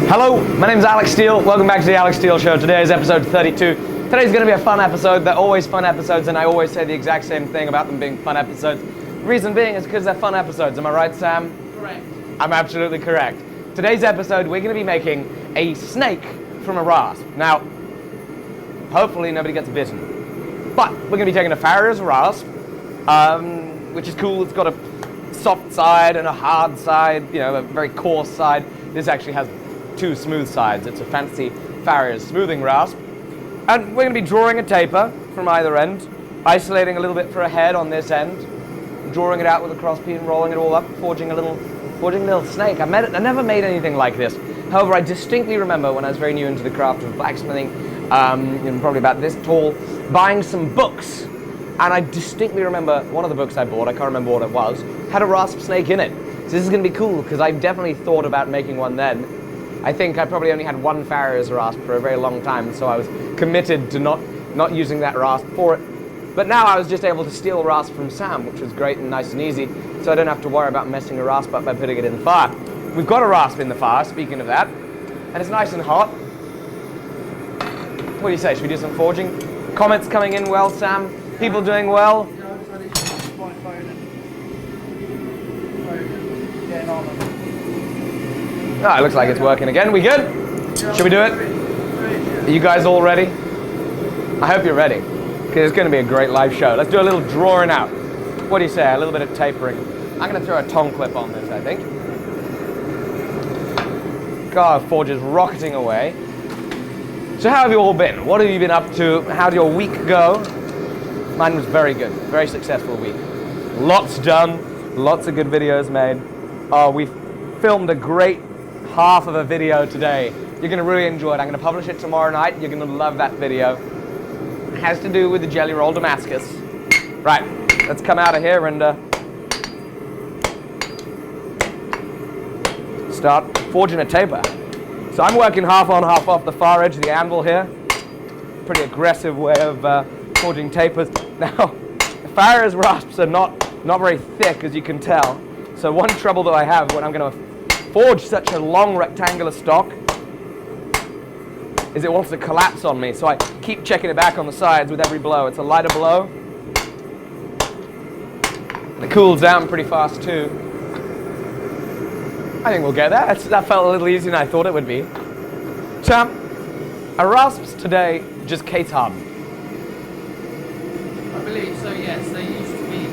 Hello, my name is Alec Steele. Welcome back to the Alec Steele Show. Today is episode 32. Today's going to be a fun episode. They're always fun episodes, and I always say the exact same thing about them being fun episodes. The reason being is because they're fun episodes. Am I right, Sam? Correct. I'm absolutely correct. Today's episode, we're going to be making a snake from a rasp. Now, hopefully nobody gets bitten. But we're going to be taking a Farrier's rasp, which is cool. It's got a soft side and a hard side, you know, a very coarse side. This actually has two smooth sides. It's a fancy Farrier's smoothing rasp. And we're going to be drawing a taper from either end, isolating a little bit for a head on this end, drawing it out with a cross peen, rolling it all up, forging a little snake. I never made anything like this. However, I distinctly remember when I was very new into the craft of blacksmithing, and probably about this tall, buying some books. And I distinctly remember one of the books I bought, I can't remember what it was, had a rasp snake in it. So this is going to be cool, because I definitely thought about making one then. I think I probably only had one Farrier's rasp for a very long time, so I was committed to not using that rasp for it. But now I was just able to steal rasp from Sam, which was great and nice and easy, so I don't have to worry about messing a rasp up by putting it in the fire. We've got a rasp in the fire, speaking of that, and it's nice and hot. What do you say, should we do some forging? Comments coming in well, Sam? People doing well? Yeah, I just had it on my phone and getting on it. Oh, it looks like it's working again. We good? Should we do it? Are you guys all ready? I hope you're ready, because it's going to be a great live show. Let's do a little drawing out. What do you say? A little bit of tapering. I'm going to throw a tongue clip on this, I think. God, Forge is rocketing away. So how have you all been? What have you been up to? How did your week go? Mine was very good. Very successful week. Lots done. Lots of good videos made. Oh, we filmed a great half of a video today. You're going to really enjoy it. I'm going to publish it tomorrow night. You're going to love that video. It has to do with the jelly roll Damascus. Right, let's come out of here and start forging a taper. So I'm working half on, half off the far edge of the anvil here. Pretty aggressive way of forging tapers. Now, Farrier's rasps are not very thick, as you can tell. So one trouble that I have when I'm going to forge such a long rectangular stock is it wants to collapse on me. So I keep checking it back on the sides with every blow. It's a lighter blow. And it cools down pretty fast too. I think we'll get there. That felt a little easier than I thought it would be. So, our rasps today just case hardened. I believe so, yes. They used to be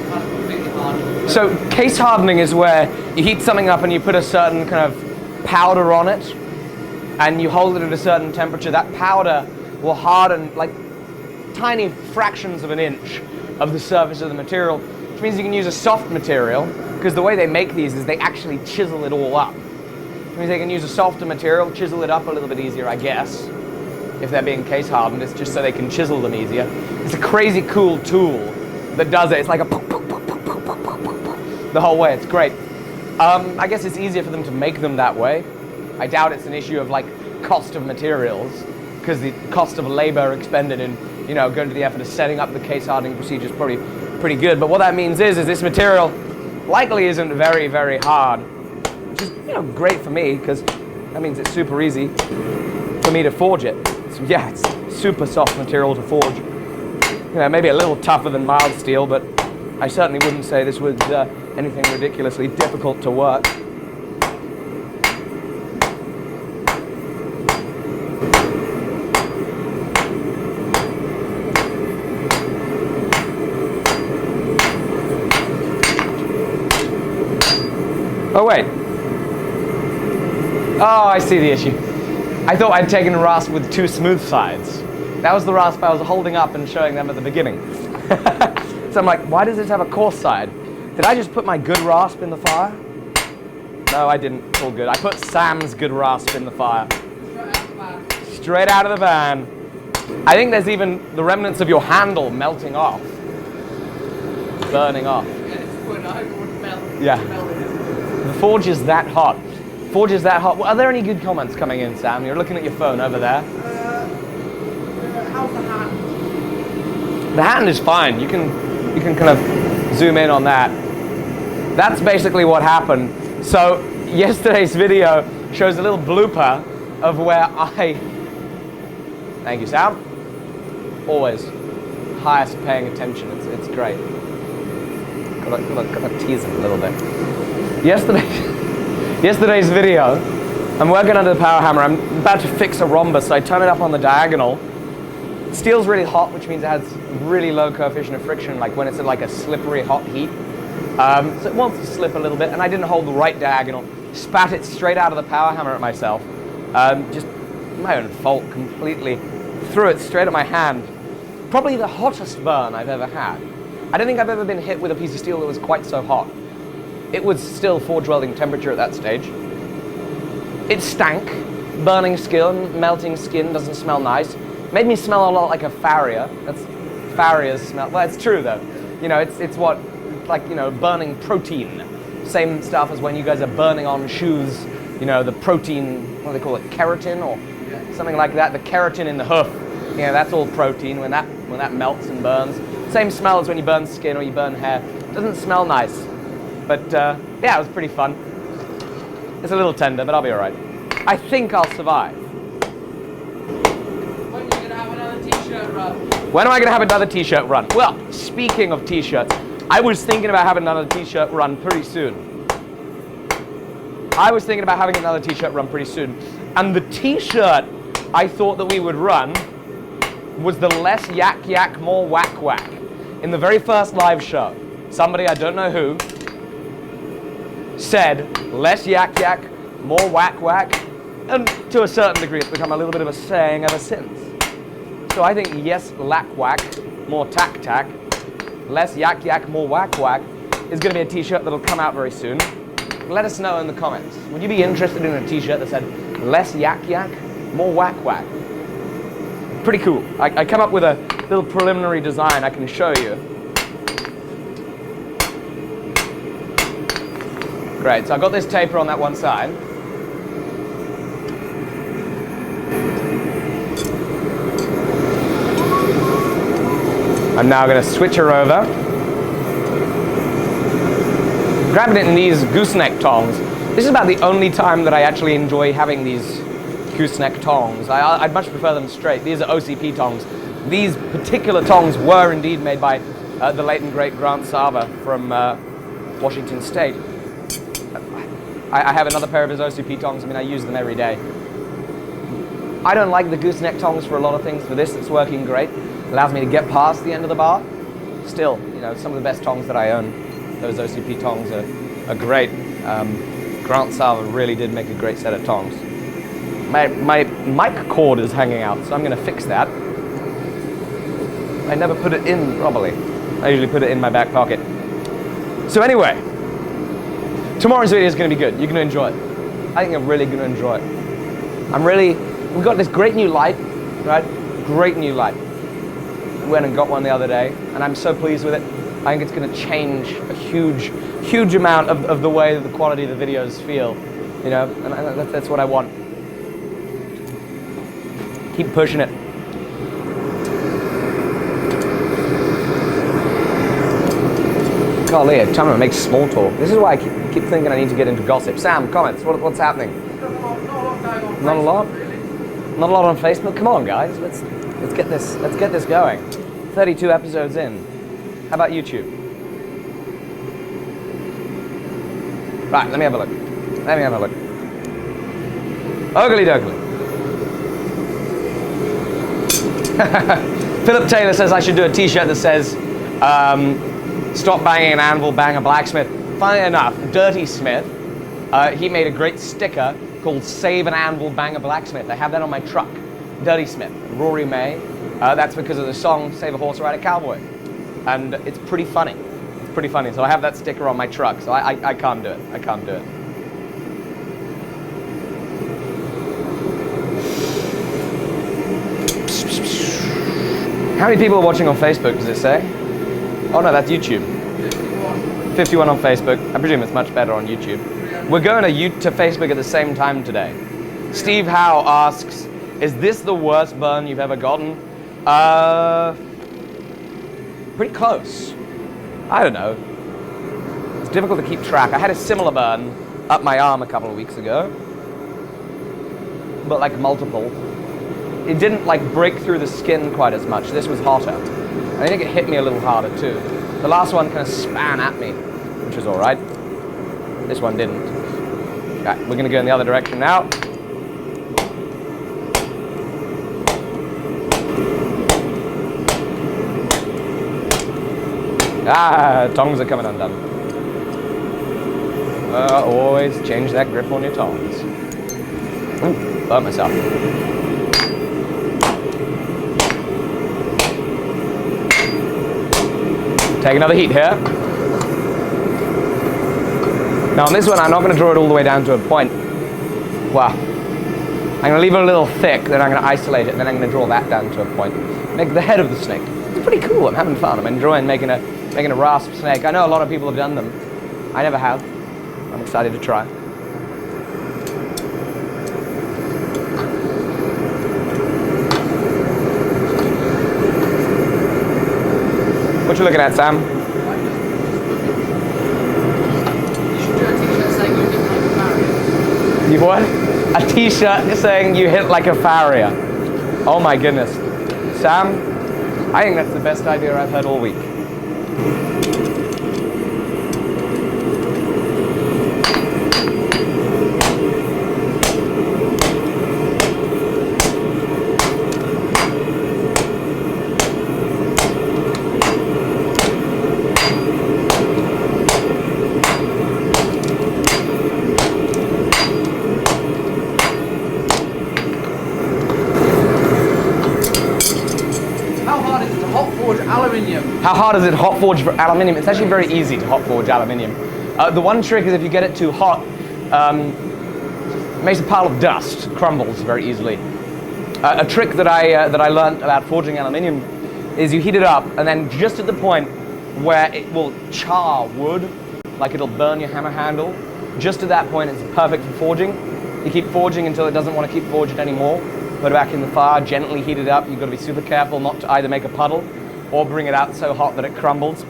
kind of completely hardened. So case hardening is where you heat something up and you put a certain kind of powder on it and you hold it at a certain temperature. That powder will harden like tiny fractions of an inch of the surface of the material, which means you can use a soft material, because the way they make these is they actually chisel it all up. Which means they can use a softer material, chisel it up a little bit easier, I guess. If they're being case hardened, it's just so they can chisel them easier. It's a crazy cool tool that does it. It's like a the whole way. It's great. I guess it's easier for them to make them that way. I doubt it's an issue of like cost of materials, because the cost of labor expended in, you know, going to the effort of setting up the case hardening procedure is probably pretty good. But what that means is this material likely isn't very, very hard, which is, you know, great for me, because that means it's super easy for me to forge it. So yeah, it's super soft material to forge. You know, maybe a little tougher than mild steel, but I certainly wouldn't say this was anything ridiculously difficult to work. Oh wait. Oh, I see the issue. I thought I'd taken a rasp with two smooth sides. That was the rasp I was holding up and showing them at the beginning. So I'm like, why does this have a coarse side? Did I just put my good rasp in the fire? No, I didn't. It's all good. I put Sam's good rasp in the fire. Straight out of the van. I think there's even the remnants of your handle melting off. Burning off. Yeah. The forge is that hot. Forge is that hot. Well, are there any good comments coming in, Sam? You're looking at your phone over there. How's the hand? The hand is fine. You can kind of zoom in on that. That's basically what happened. So yesterday's video shows a little blooper of where I... Thank you, Sam. Always highest paying attention. It's great. Gotta tease him a little bit. Yesterday's video, I'm working under the power hammer. I'm about to fix a rhombus, so I turn it up on the diagonal. Steel's really hot, which means it has really low coefficient of friction, like when it's at like a slippery hot heat. So it wants to slip a little bit, and I didn't hold the right diagonal. Spat it straight out of the power hammer at myself. Just my own fault completely. Threw it straight at my hand. Probably the hottest burn I've ever had. I don't think I've ever been hit with a piece of steel that was quite so hot. It was still forge welding temperature at that stage. It stank. Burning skin, melting skin, doesn't smell nice. Made me smell a lot like a farrier. That's farriers smell. Well, it's true though. You know, it's what, like, you know, burning protein. Same stuff as when you guys are burning on shoes. You know, the protein, what do they call it, keratin or something like that. The keratin in the hoof. You know, that's all protein when that melts and burns. Same smell as when you burn skin or you burn hair. Doesn't smell nice. But yeah, it was pretty fun. It's a little tender, but I'll be all right. I think I'll survive. When are you going to have another t-shirt run? When am I going to have another t-shirt run? Well, speaking of t-shirts, I was thinking about having another t-shirt run pretty soon. And the t-shirt I thought that we would run was the less yak yak, more whack whack. In the very first live show, somebody, I don't know who, said less yak yak, more whack whack, and to a certain degree it's become a little bit of a saying ever since. So I think yes, lack whack, more tack tack, less yak yak, more whack whack is going to be a t-shirt that'll come out very soon. Let us know in the comments. Would you be interested in a t-shirt that said less yak yak, more whack whack? Pretty cool. I come up with a little preliminary design I can show you. Great, so I've got this taper on that one side. I'm now going to switch her over. Grabbing it in these gooseneck tongs. This is about the only time that I actually enjoy having these gooseneck tongs. I'd much prefer them straight. These are OCP tongs. These particular tongs were indeed made by the late and great Grant Sava from Washington State. I have another pair of his OCP tongs. I mean, I use them every day. I don't like the gooseneck tongs for a lot of things. For this, it's working great. Allows me to get past the end of the bar. Still, you know, some of the best tongs that I own. Those OCP tongs are great. Grant Sava really did make a great set of tongs. My mic cord is hanging out, so I'm going to fix that. I never put it in properly. I usually put it in my back pocket. So anyway, tomorrow's video is going to be good. You're going to enjoy it. I think you're really going to enjoy it. We got this great new light, right? Great new light. Went and got one the other day, and I'm so pleased with it. I think it's going to change a huge amount of the way that the quality of the videos feel, you know, and that's what I want. Keep pushing it. Golly, I'm trying to make small talk. This is why I keep thinking I need to get into gossip. Sam, comments. What's happening? Not a lot. Not a lot on Facebook. Come on, guys. Let's get this going. 32 episodes in. How about YouTube? Right, let me have a look. Ogly doggly. Philip Taylor says I should do a t-shirt that says stop banging an anvil, bang a blacksmith. Funnily enough, Dirty Smith, he made a great sticker called Save an Anvil, Bang a Blacksmith. I have that on my truck. Dirty Smith, Rory May. That's because of the song Save a Horse, Ride a Cowboy. And it's pretty funny. It's pretty funny. So I have that sticker on my truck, so I can't do it. I can't do it. How many people are watching on Facebook, does it say? Oh no, that's YouTube. 51 on Facebook. I presume it's much better on YouTube. We're going to Facebook at the same time today. Steve Howe asks, is this the worst burn you've ever gotten? Pretty close. I don't know. It's difficult to keep track. I had a similar burn up my arm a couple of weeks ago. but like multiple. It didn't like break through the skin quite as much. This was hotter. I think it hit me a little harder too. The last one kind of span at me, which was all right. This one didn't. Okay, we're gonna go in the other direction now. Ah, tongs are coming undone. Always change that grip on your tongs. Ooh, burnt myself. Take another heat here. Now on this one, I'm not going to draw it all the way down to a point. Well, I'm going to leave it a little thick, then I'm going to isolate it, and then I'm going to draw that down to a point. Make the head of the snake. It's pretty cool. I'm having fun. I'm enjoying making a rasp snake. I know a lot of people have done them. I never have. I'm excited to try. What you looking at, Sam? You should do a t-shirt saying you hit like a farrier. You what? A t-shirt saying you hit like a farrier. Oh my goodness. Sam, I think that's the best idea I've heard all week. How hard is it to hot forge for aluminium? It's actually very easy to hot forge aluminium. The one trick is if you get it too hot, it makes a pile of dust, crumbles very easily. A trick that I learned about forging aluminium is you heat it up, and then just at the point where it will char wood, like it'll burn your hammer handle, just at that point it's perfect for forging. You keep forging until it doesn't want to keep forging anymore. Put it back in the fire, gently heat it up. You've got to be super careful not to either make a puddle or bring it out so hot that it crumbles.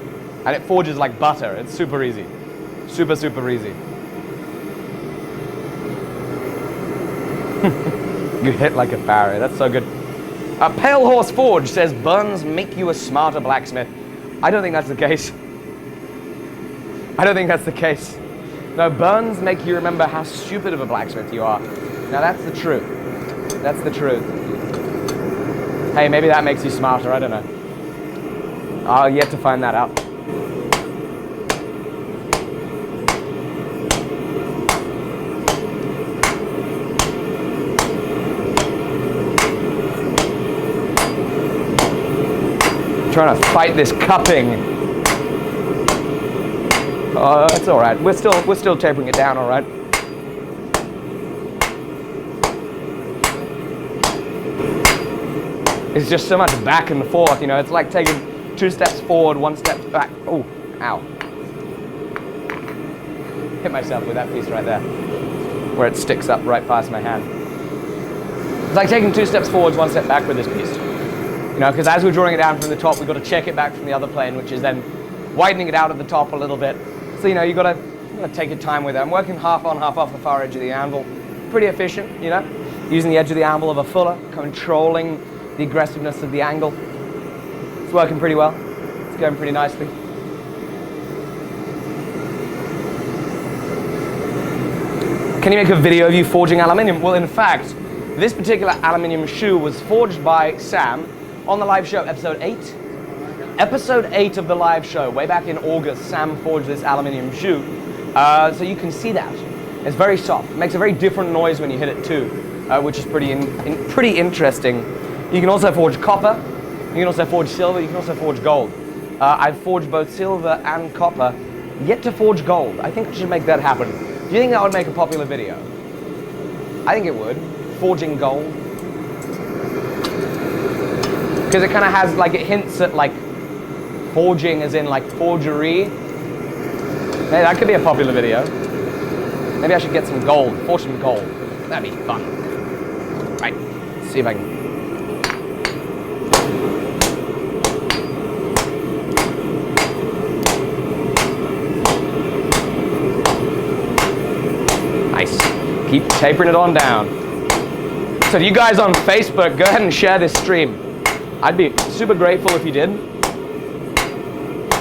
And it forges like butter. It's super easy. Super, super easy. You hit like a farrier. That's so good. Pale Horse Forge says, burns make you a smarter blacksmith. I don't think that's the case. I don't think that's the case. No, burns make you remember how stupid of a blacksmith you are. Now that's the truth. That's the truth. Hey, maybe that makes you smarter. I don't know. I'll yet to find that out. I'm trying to fight this cupping. Oh, that's all right. We're still tapering it down, all right. It's just so much back and forth, you know. It's like taking 2 steps forward, 1 step back. Oh, ow. Hit myself with that piece right there, where it sticks up right past my hand. It's like taking 2 steps forwards, 1 step back with this piece. You know, because as we're drawing it down from the top, we've got to check it back from the other plane, which is then widening it out at the top a little bit. So, you know, you've got to take your time with it. I'm working half on, half off the far edge of the anvil. Pretty efficient, you know, using the edge of the anvil of a fuller, controlling the aggressiveness of the angle. It's working pretty well. It's going pretty nicely. Can you make a video of you forging aluminium? Well, in fact, this particular aluminium shoe was forged by Sam on the live show, episode 8. Episode 8 of the live show, way back in August, Sam forged this aluminium shoe. So you can see that. It's very soft. It makes a very different noise when you hit it too, which is pretty interesting. You can also forge copper. You can also forge silver. You can also forge gold. I've forged both silver and copper, yet to forge gold. I think I should make that happen. Do you think that would make a popular video? I think it would. Forging gold. Because it kind of has, like, it hints at, like, forging as in, like, forgery. Hey, that could be a popular video. Maybe I should get some gold. Forge some gold. That'd be fun. Right. Let's see if I can. Nice. Keep tapering it on down. Also, you guys on Facebook, go ahead and share this stream. I'd be super grateful if you did.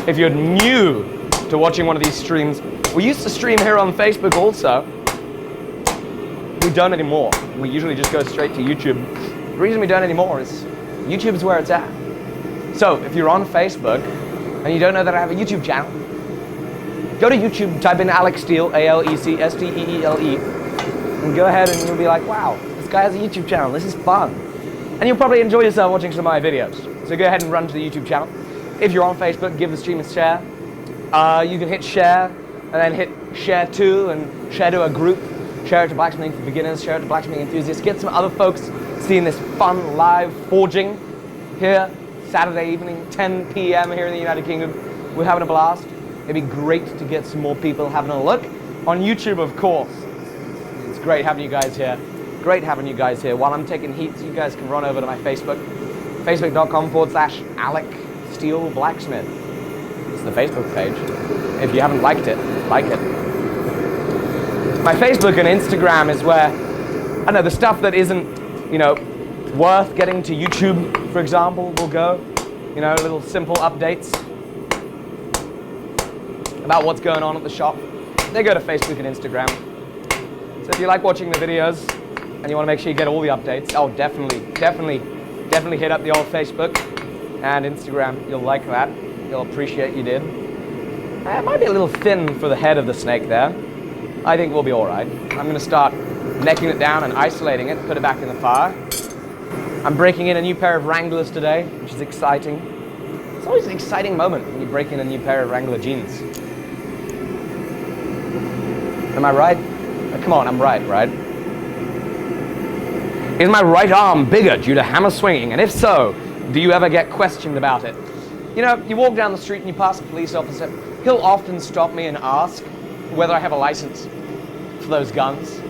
If you're new to watching one of these streams, we used to stream here on Facebook also. We don't anymore. We usually just go straight to YouTube. The reason we don't anymore is YouTube's where it's at. So if you're on Facebook and you don't know that I have a YouTube channel, go to YouTube, type in Alec Steele, A-L-E-C-S-T-E-E-L-E, and go ahead and you'll be like, wow, this guy has a YouTube channel, this is fun. And you'll probably enjoy yourself watching some of my videos. So go ahead and run to the YouTube channel. If you're on Facebook, give the stream a share. You can hit share, and then hit share to, and share to a group. Share it to Blacksmithing for Beginners, share it to Blacksmithing Enthusiasts. Get some other folks seeing this fun live forging here, Saturday evening, 10 p.m. here in the United Kingdom. We're having a blast. It'd be great to get some more people having a look. On YouTube, of course. It's great having you guys here. Great having you guys here. While I'm taking heat, so you guys can run over to my Facebook. Facebook.com/Alec Steele Blacksmith. It's the Facebook page. If you haven't liked it, like it. My Facebook and Instagram is where, I know, the stuff that isn't, you know, worth getting to YouTube, for example, will go. You know, little simple updates about what's going on at the shop. They go to Facebook and Instagram. So if you like watching the videos and you want to make sure you get all the updates, oh, definitely hit up the old Facebook and Instagram. You'll like that. You'll appreciate you did. It might be a little thin for the head of the snake there. I think we'll be all right. I'm going to start necking it down and isolating it, put it back in the fire. I'm breaking in a new pair of Wranglers today, which is exciting. It's always an exciting moment when you break in a new pair of Wrangler jeans. Am I right? Come on, I'm right? Is my right arm bigger due to hammer swinging? And if so, do you ever get questioned about it? You know, you walk down the street and you pass a police officer, he'll often stop me and ask whether I have a license for those guns,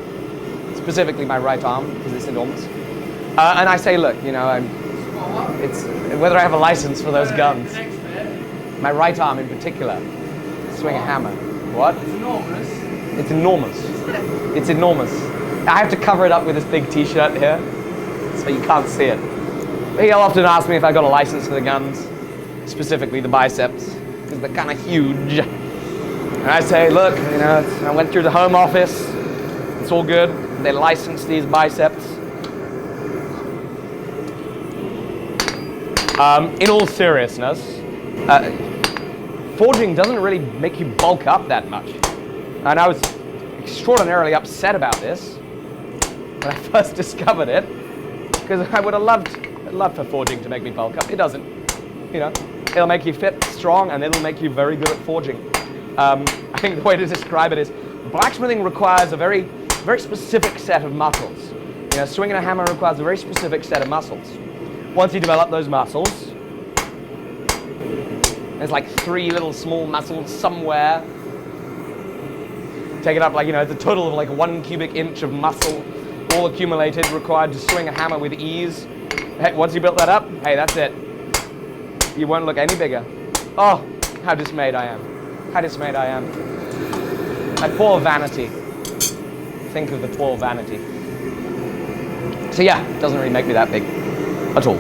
specifically my right arm, because it's enormous. And I say, look, you know, it's whether I have a license for those guns. My right arm in particular, swing a hammer. What? It's enormous. It's enormous. It's enormous. I have to cover it up with this big t-shirt here, so you can't see it. But he'll often ask me if I got a license for the guns, specifically the biceps, because they're kind of huge. And I say, look, you know, I went through the Home Office, it's all good. They licensed these biceps. In all seriousness, forging doesn't really make you bulk up that much. And I was extraordinarily upset about this when I first discovered it, because I would have loved for forging to make me bulk up. It doesn't. You know, it'll make you fit, strong, and it'll make you very good at forging. I think the way to describe it is blacksmithing requires a very specific set of muscles. You know, swinging a hammer requires a very specific set of muscles. Once you develop those muscles, there's like 3 little small muscles somewhere. Take it up like, you know, it's a total of like 1 cubic inch of muscle, all accumulated, required to swing a hammer with ease. Hey, once you built that up, hey, that's it. You won't look any bigger. Oh, how dismayed I am. How dismayed I am. My poor vanity. Think of the poor vanity. So yeah, it doesn't really make me that big at all.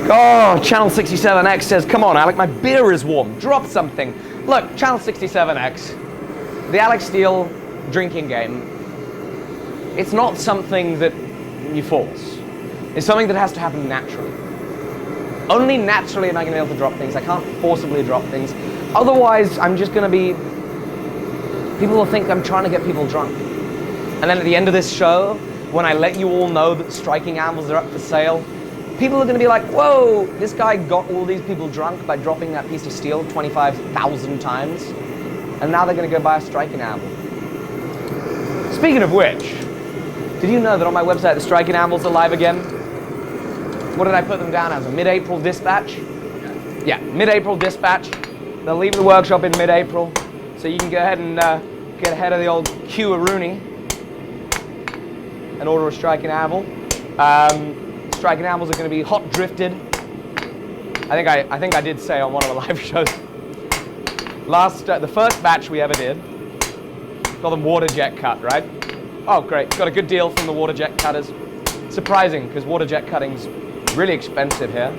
Oh, Channel 67X says, come on, Alec, my beer is warm. Drop something. Look, Channel 67X, the Alec Steele drinking game, it's not something that you force. It's something that has to happen naturally. Only naturally am I going to be able to drop things. I can't forcibly drop things. Otherwise, I'm just going to be... People will think I'm trying to get people drunk. And then at the end of this show, when I let you all know that striking anvils are up for sale, people are going to be like, whoa, this guy got all these people drunk by dropping that piece of steel 25,000 times. And now they're going to go buy a striking anvil. Speaking of which, did you know that on my website the striking anvils are live again? What did I put them down as? A mid-April dispatch? Yeah, mid-April dispatch. They'll leave the workshop in mid-April, so you can go ahead and get ahead of the old Q-a-rooney and order a striking anvil. Striking anvils are going to be hot drifted. I think I did say on one of the live shows. The first batch we ever did, called them water jet cut, right? Oh, great. Got a good deal from the water jet cutters. Surprising, because water jet cutting's really expensive here.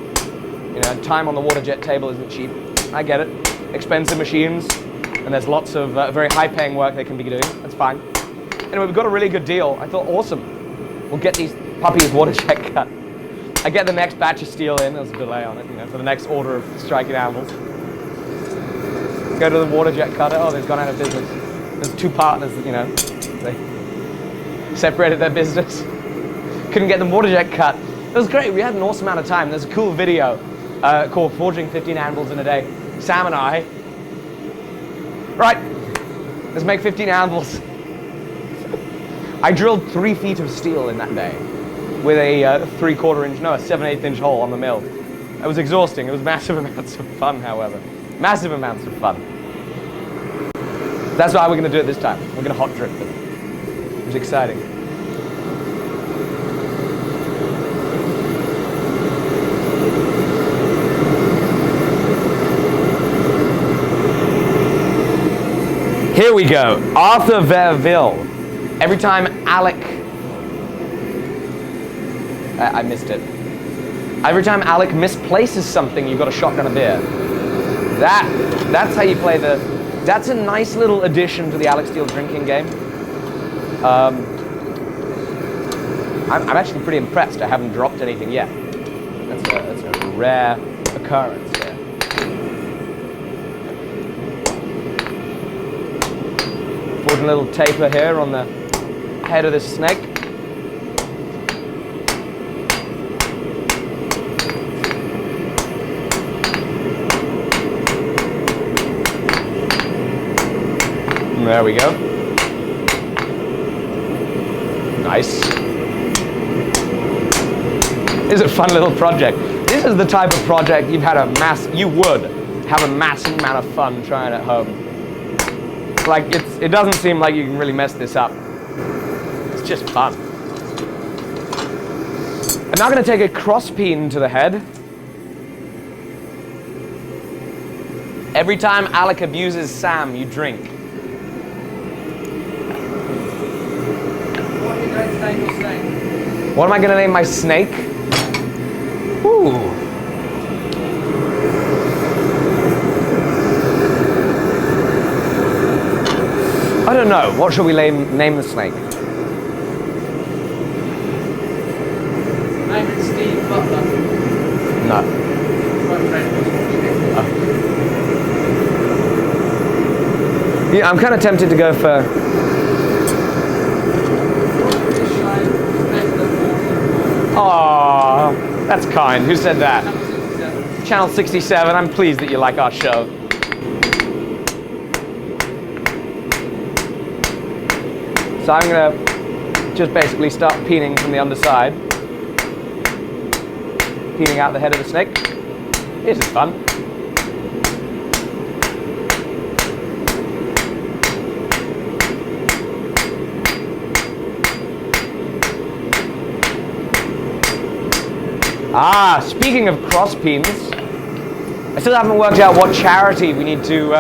You know, time on the water jet table isn't cheap. I get it. Expensive machines, and there's lots of very high-paying work they can be doing. That's fine. Anyway, we've got a really good deal. I thought, awesome. We'll get these puppies water jet cut. I get the next batch of steel in. There's a delay on it, you know, for the next order of striking anvils. Go to the water jet cutter. Oh, they've gone out of business. There's two partners that, you know, they separated their business. Couldn't get them water jet cut. It was great. We had an awesome amount of time. There's a cool video called Forging 15 Anvils in a Day. Sam and I. Right, let's make 15 anvils. I drilled 3 feet of steel in that day with a 7/8 inch hole on the mill. It was exhausting. It was massive amounts of fun, however. Massive amounts of fun. That's why we're going to do it this time. We're going to hot drift it. It was exciting. Here we go. Arthur Verville. Every time Alec... I missed it. Every time Alec misplaces something, you've got to shotgun a beer. That's how you play the... That's a nice little addition to the Alec Steele drinking game. I'm actually pretty impressed. I haven't dropped anything yet. That's a rare occurrence here. Forging a little taper here on the head of this snake. There we go. Nice. It's a fun little project. This is the type of project you would have a massive amount of fun trying at home. Like, it doesn't seem like you can really mess this up. It's just fun. I'm now going to take a cross peen to the head. Every time Alec abuses Sam, you drink. What are you going to name your snake? What am I going to name my snake? Ooh. I don't know. What should we name the snake? Name it Steve Butler. No. My friend was watching it. Yeah, I'm kind of tempted to go for... Aww, that's kind. Who said that? Channel 67. I'm pleased that you like our show. So I'm going to just basically start peening from the underside. Peening out the head of the snake. This is fun. Speaking of cross peens, I still haven't worked out what charity we need to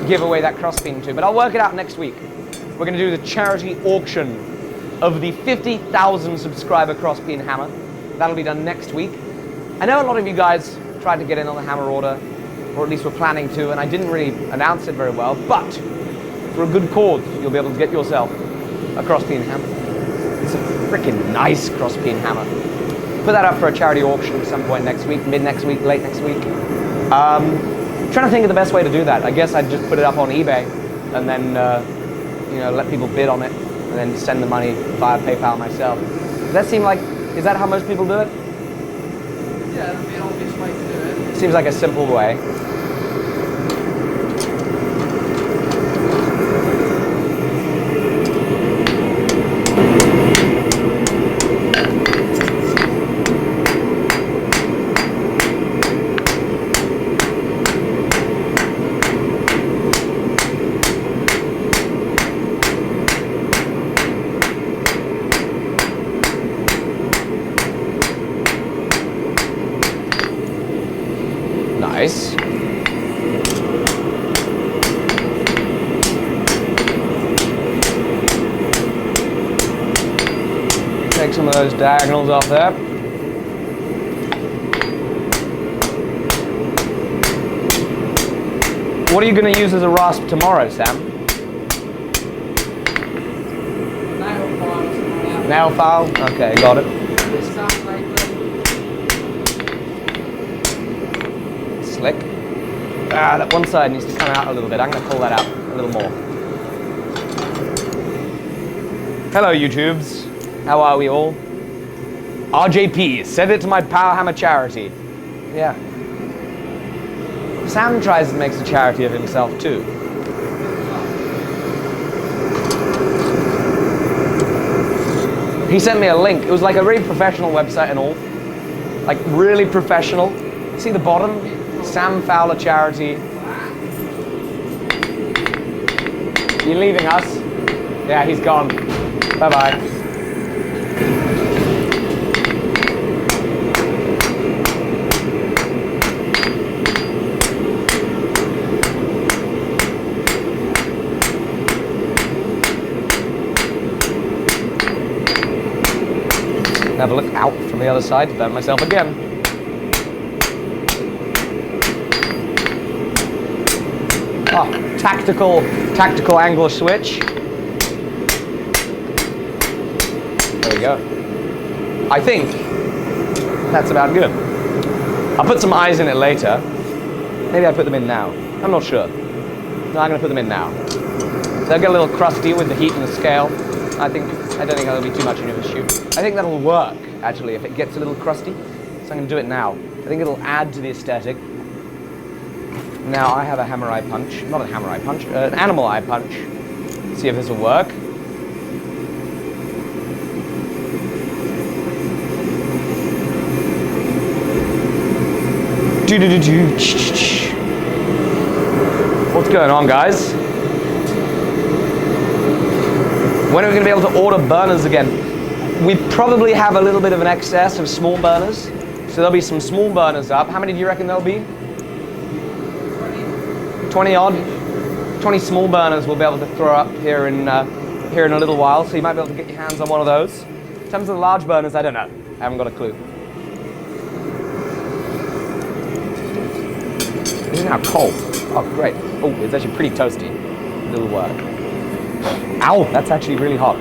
give away that cross peen to, but I'll work it out next week. We're going to do the charity auction of the 50,000 subscriber cross peen hammer. That'll be done next week. I know a lot of you guys tried to get in on the hammer order, or at least were planning to, and I didn't really announce it very well, but for a good cause, you'll be able to get yourself a cross peen hammer. It's a freaking nice cross peen hammer. Put that up for a charity auction at some point next week, mid next week, late next week. Trying to think of the best way to do that. I guess I'd just put it up on eBay and then you know, let people bid on it and then send the money via PayPal myself. Does that seem like, is that how most people do it? Yeah, that'd be an obvious way to do it. Seems like a simple way. Nice. some of those diagonals off there. What are you going to use as a rasp tomorrow, Sam? Nail file? Okay, got it. Slick. Ah, that one side needs to come out a little bit. I'm going to pull that out a little more. Hello, YouTubes. How are we all? RJP, send it to my Power Hammer charity. Yeah. Sam tries and makes a charity of himself, too. He sent me a link. It was like a really professional website and all. Like, really professional. See the bottom? Sam Fowler Charity. You leaving us? Yeah, he's gone. Bye-bye. Have a look out from the other side to burn myself again. Oh, tactical angle switch. There we go. I think that's about good. I'll put some eyes in it later. Maybe I put them in now. I'm not sure. No, I'm going to put them in now. They'll get a little crusty with the heat and the scale. I don't think that'll be too much of an issue. I think that'll work, actually, if it gets a little crusty. So I'm going to do it now. I think it'll add to the aesthetic. Now I have a hammer eye punch. Not a hammer eye punch, an animal eye punch. See if this will work. What's going on, guys? When are we going to be able to order burners again? We probably have a little bit of an excess of small burners. So there'll be some small burners up. How many do you reckon there'll be? 20 odd. 20 small burners we'll be able to throw up here in a little while. So you might be able to get your hands on one of those. In terms of the large burners, I don't know. I haven't got a clue. It is now cold. Oh, great. Oh, it's actually pretty toasty. It'll work. Ow, that's actually really hot.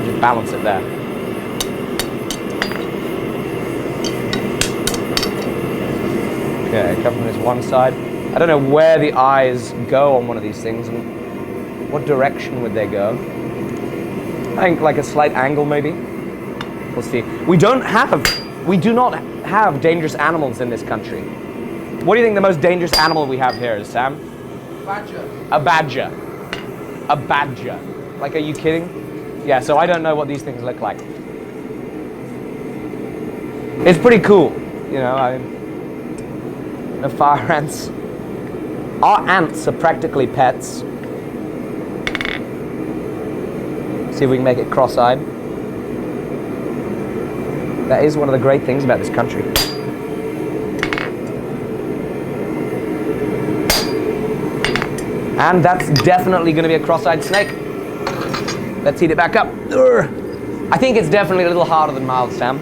Just balance it there. Okay, covering this one side. I don't know where the eyes go on one of these things and what direction would they go. I think like a slight angle maybe. We'll see. We do not have dangerous animals in this country. What do you think the most dangerous animal we have here is, Sam? Badger. A badger. A badger. Like, are you kidding? Yeah, so I don't know what these things look like. It's pretty cool, you know. The fire ants. Our ants are practically pets. See if we can make it cross-eyed. That is one of the great things about this country. And that's definitely going to be a cross-eyed snake. Let's heat it back up. I think it's definitely a little harder than mild, Sam.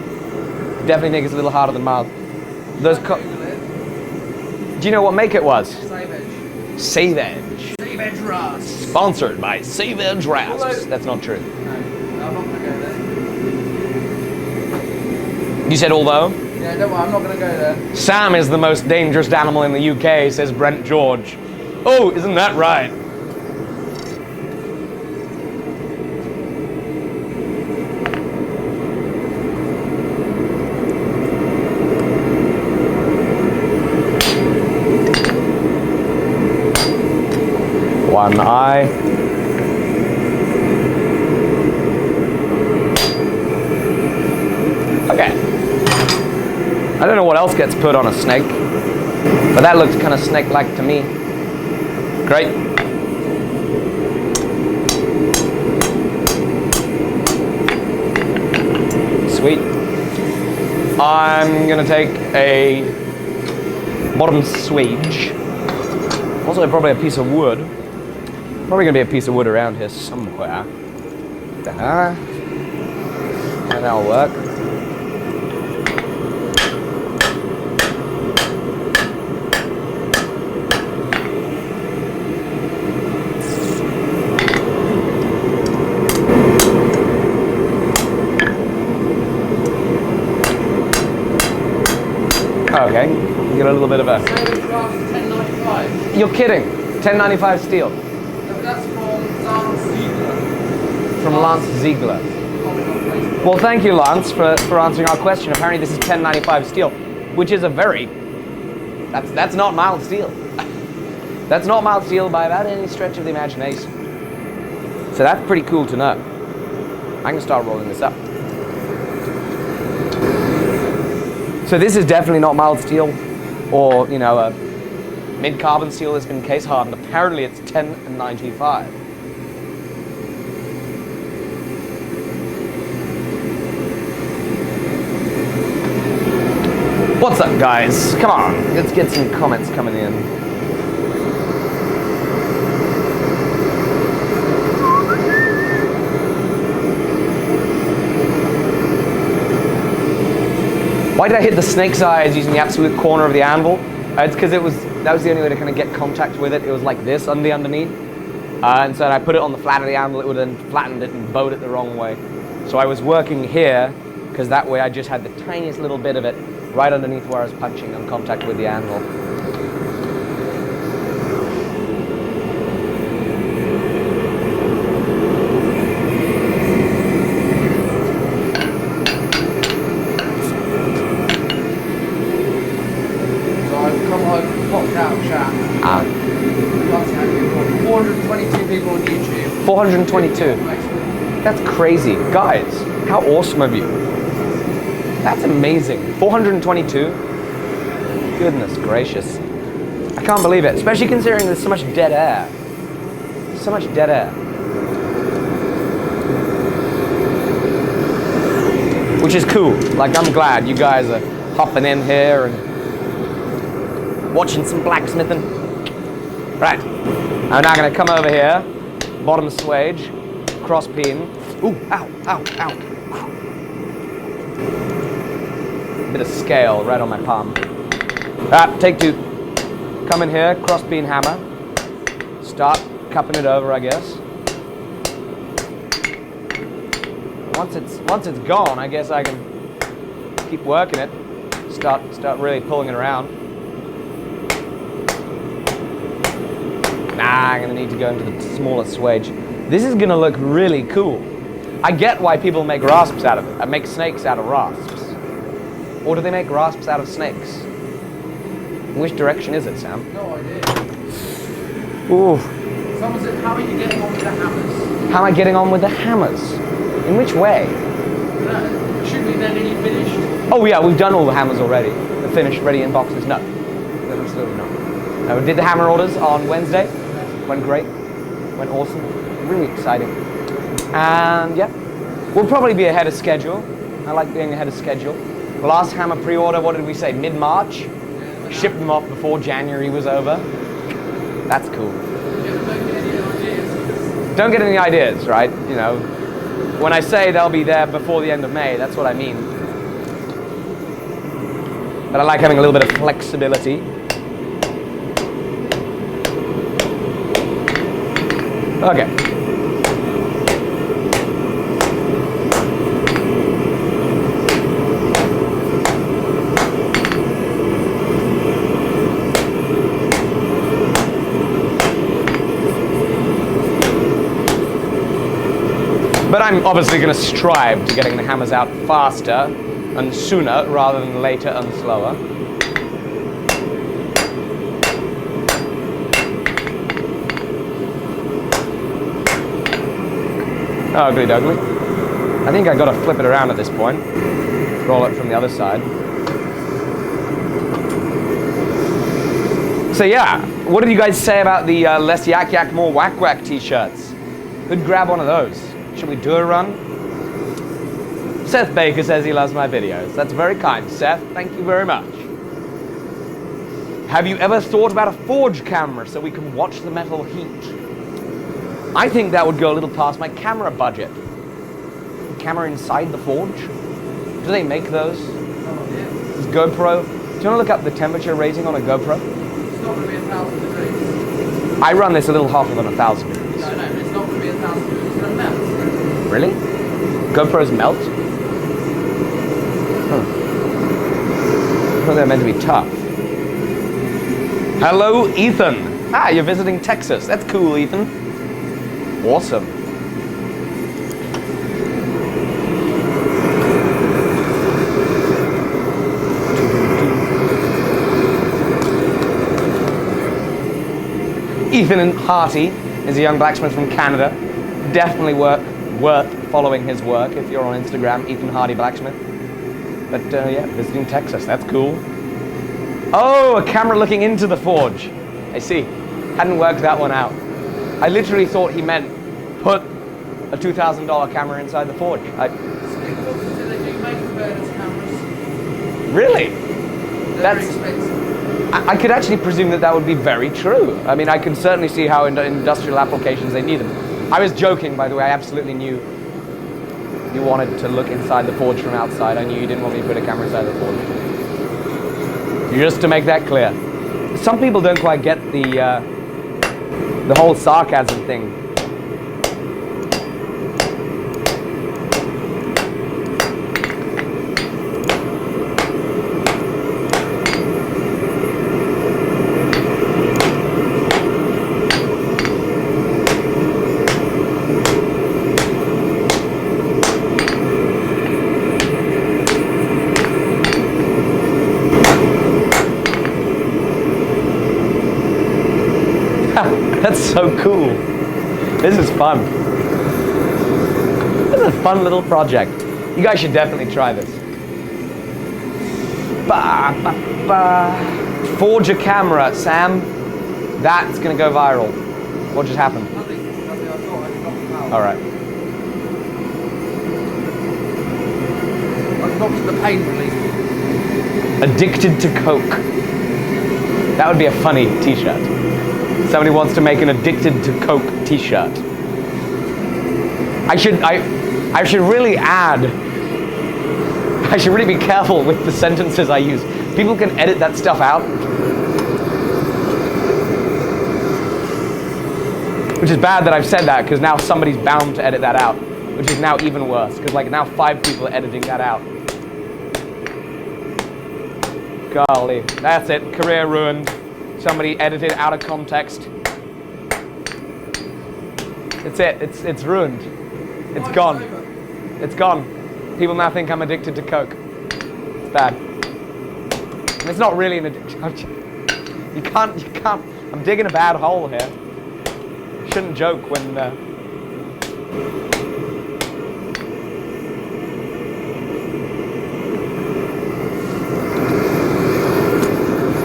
Definitely think it's a little harder than mild. Do you know what make it was? Save Edge. Save Edge Rasp. Sponsored by Save Edge Rasps. That's not true. No, I'm not going to go there. You said although? Yeah, don't worry, I'm not going to go there. Sam is the most dangerous animal in the UK, says Brent George. Oh, isn't that right? One eye. Okay. I don't know what else gets put on a snake, but that looks kind of snake-like to me. Great. Sweet. I'm gonna take a bottom swage. Also probably a piece of wood. Probably gonna be a piece of wood around here somewhere. And that'll work. Okay, get a little bit of a... $10.95. You're kidding. $10.95 steel. That's from Lance Ziegler. From Lance Ziegler. Well, thank you, Lance, for answering our question. Apparently this is $10.95 steel, which is a very... That's not mild steel. That's not mild steel by about any stretch of the imagination. So that's pretty cool to know. I can start rolling this up. So this is definitely not mild steel, or, you know, a mid-carbon steel that's been case hardened. Apparently it's $10.95. What's up, guys? Come on, let's get some comments coming in. Why did I hit the snake's eyes using the absolute corner of the anvil? It's because that was the only way to kind of get contact with it. It was like this underneath. And so I put it on the flat of the anvil, it would have then flattened it and bowed it the wrong way. So I was working here, because that way I just had the tiniest little bit of it right underneath where I was punching on contact with the anvil. Ah. 422 people on YouTube. 422. That's crazy. Guys, how awesome of you. That's amazing. 422? Goodness gracious. I can't believe it, especially considering there's so much dead air. So much dead air. Which is cool. Like, I'm glad you guys are hopping in here and watching some blacksmithing. Right, I'm now gonna come over here, bottom swage, cross peen. Ooh, ow, ow, ow. Bit of scale right on my palm. Take two. Come in here, cross peen hammer. Start cupping it over, I guess. Once it's gone, I guess I can keep working it. Start really pulling it around. Nah, I'm gonna need to go into the smaller swage. This is gonna look really cool. I get why people make rasps out of it. Make snakes out of rasps. Or do they make rasps out of snakes? Which direction is it, Sam? No idea. Ooh. Someone said, how are you getting on with the hammers? How am I getting on with the hammers? In which way? Should we then any finished? Oh yeah, we've done all the hammers already. They're finished, ready in boxes. No, absolutely not. We did the hammer orders on Wednesday. Went great. Went awesome. Really exciting. And yeah, we'll probably be ahead of schedule. I like being ahead of schedule. The last hammer pre-order, what did we say? Mid-March. Shipped them off before January was over. That's cool. Don't get any ideas, right? You know, when I say they'll be there before the end of May, that's what I mean. But I like having a little bit of flexibility. Okay. But I'm obviously going to strive to getting the hammers out faster and sooner rather than later and slower. Ugly duggly. I think I got to flip it around at this point. Roll it from the other side. So yeah, what did you guys say about the less yak yak, more whack whack t-shirts? Who'd grab one of those? Should we do a run? Seth Baker says he loves my videos. That's very kind, Seth. Thank you very much. Have you ever thought about a forge camera so we can watch the metal heat? I think that would go a little past my camera budget. camera inside the forge? Do they make those? Oh, yeah. Is GoPro? Do you want to look up the temperature rating on a GoPro? It's not going to be 1,000 degrees. I run this a little hotter than 1,000 degrees. No, but it's not going to be 1,000 degrees. It's going to melt. Really? GoPros melt? I thought they were meant to be tough. Hello, Ethan. Ah, you're visiting Texas. That's cool, Ethan. Awesome. Ethan Harty is a young blacksmith from Canada. Definitely worth following his work if you're on Instagram, Ethan Hardy Blacksmith. But yeah, visiting Texas, that's cool. Oh, a camera looking into the forge. I see. Hadn't worked that one out. I literally thought he meant put a $2,000 camera inside the forge. They do make furnace cameras. Really? They're very expensive. I could actually presume that would be very true. I mean, I can certainly see how in industrial applications they need them. I was joking, by the way. I absolutely knew you wanted to look inside the forge from outside. I knew you didn't want me to put a camera inside the forge. Just to make that clear. Some people don't quite get the whole sarcasm thing. That's so cool. This is fun. This is a fun little project. You guys should definitely try this. Forge a camera, Sam. That's gonna go viral. What just happened? Nothing I thought I knocked out. All right. I knocked the pain relief. Addicted to Coke. That would be a funny t-shirt. Somebody wants to make an Addicted to Coke t-shirt. I should really add, I should really be careful with the sentences I use. People can edit that stuff out. Which is bad that I've said that, because now somebody's bound to edit that out. Which is now even worse, because like now 5 people are editing that out. Golly, that's it, career ruined. Somebody edited out of context. It's it. It's ruined. It's gone. It's gone. People now think I'm addicted to Coke. It's bad. And it's not really an addiction. You can't. I'm digging a bad hole here. Shouldn't joke when.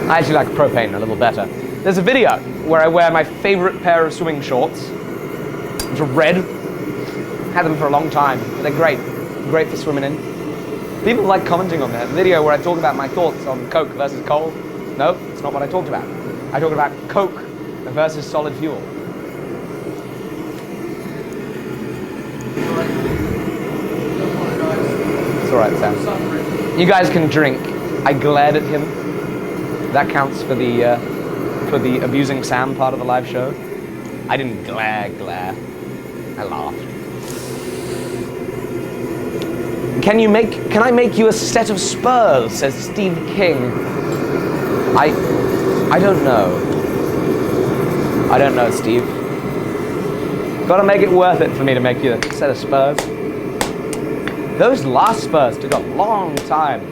I actually like propane a little better. There's a video where I wear my favorite pair of swimming shorts, which are red. Had them for a long time, but they're great. Great for swimming in. People like commenting on that video where I talk about my thoughts on Coke versus coal. No, it's not what I talked about. I talked about Coke versus solid fuel. It's alright, Sam. You guys can drink. I glared at him. That counts for the abusing Sam part of the live show. I didn't glare. I laughed. Can I make you a set of spurs? Says Steve King. I don't know. I don't know, Steve. Gotta make it worth it for me to make you a set of spurs. Those last spurs took a long time.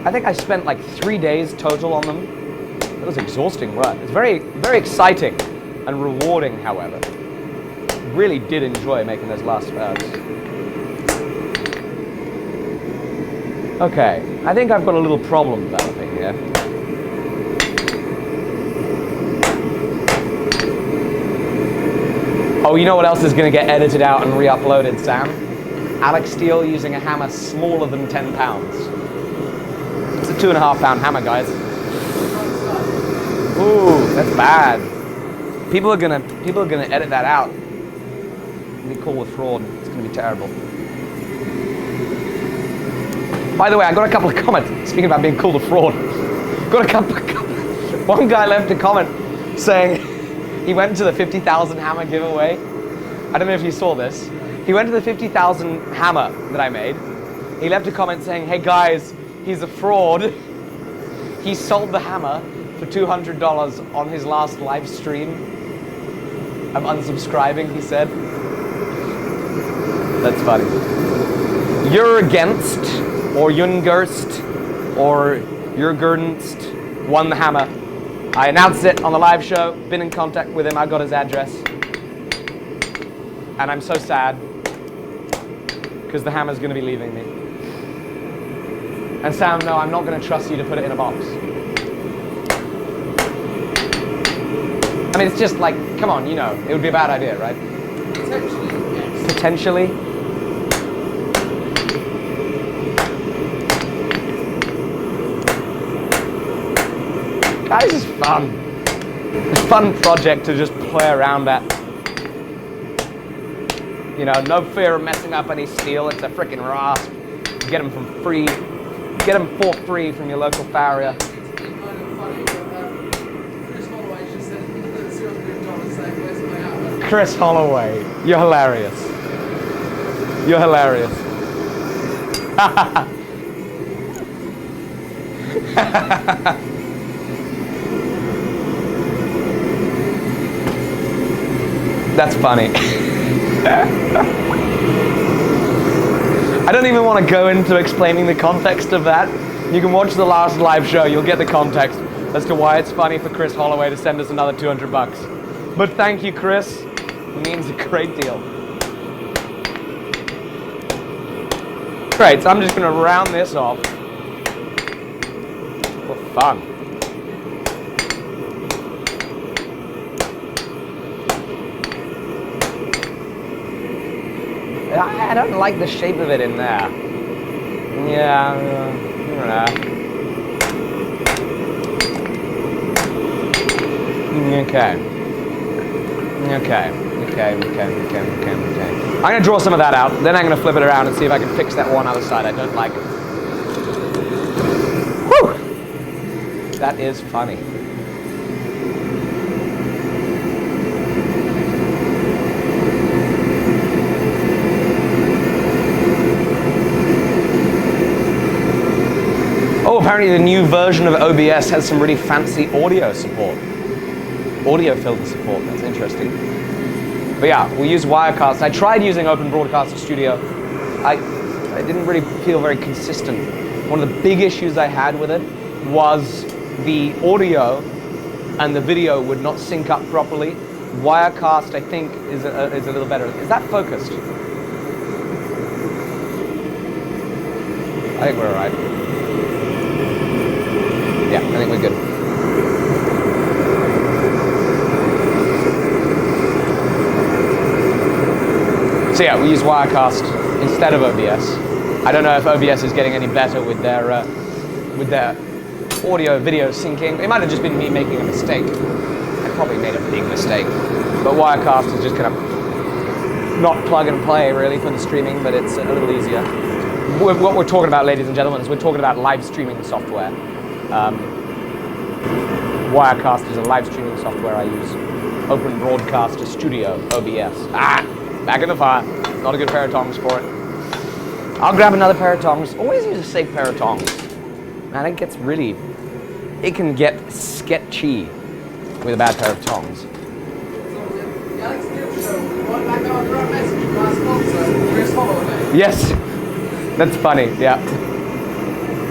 I think I spent like 3 days total on them. It was exhausting work. It's very, very exciting and rewarding, however. Really did enjoy making those last spurs. Okay, I think I've got a little problem developing here. Oh, you know what else is going to get edited out and re-uploaded, Sam? Alec Steele using a hammer smaller than 10 pounds. It's a 2.5 pound hammer, guys. Ooh, that's bad. People are gonna edit that out. It'll be called with fraud. It's gonna be terrible. By the way, I got a couple of comments. Speaking about being called a fraud, got a couple. One guy left a comment saying he went to the 50,000 hammer giveaway. I don't know if you saw this. He went to the 50,000 hammer that I made. He left a comment saying, "Hey guys, he's a fraud. He sold the hammer for $200 on his last live stream. I'm unsubscribing," he said. That's funny. Jurgenst, or Jungurst, or Jurgenst won the hammer. I announced it on the live show, been in contact with him, I got his address. And I'm so sad, because the hammer's gonna be leaving me. And Sam, no, I'm not gonna trust you to put it in a box. I mean, it's just like, come on, you know, it would be a bad idea, right? Potentially, yes. Potentially. Guys, it's fun. It's a fun project to just play around at. You know, no fear of messing up any steel. It's a freaking rasp. Get them from free. Get them for free from your local farrier. It's kind of funny, but Chris Holloway just said $0 saying, "Where's my hammer?" Chris Holloway, you're hilarious. You're hilarious. That's funny. I don't even want to go into explaining the context of that. You can watch the last live show, you'll get the context as to why it's funny for Chris Holloway to send us another $200. But thank you, Chris. It means a great deal. Great, so I'm just going to round this off for fun. I don't like the shape of it in there. Yeah, I don't know. Okay. I'm gonna draw some of that out, then I'm gonna flip it around and see if I can fix that one other side I don't like. Whew! That is funny. Oh, apparently the new version of OBS has some really fancy audio support. Audio filter support, that's interesting. But yeah, we use Wirecast. I tried using Open Broadcaster Studio. I didn't really feel very consistent. One of the big issues I had with it was the audio and the video would not sync up properly. Wirecast, I think, is a little better. Is that focused? I think we're all right. Yeah, I think we're good. So yeah, we use Wirecast instead of OBS. I don't know if OBS is getting any better with their audio video syncing. It might have just been me making a mistake. I probably made a big mistake. But Wirecast is just kind of not plug and play really for the streaming, but it's a little easier. What we're talking about, ladies and gentlemen, is we're talking about live streaming software. Wirecast is a live streaming software I use. Open Broadcaster Studio, OBS. Back in the fire. Not a good pair of tongs for it. I'll grab another pair of tongs. Always use a safe pair of tongs. Man, it can get sketchy with a bad pair of tongs. The Alec Steele show, right back on the right message from our sponsor, Chris Holloway. Yes, that's funny, yeah.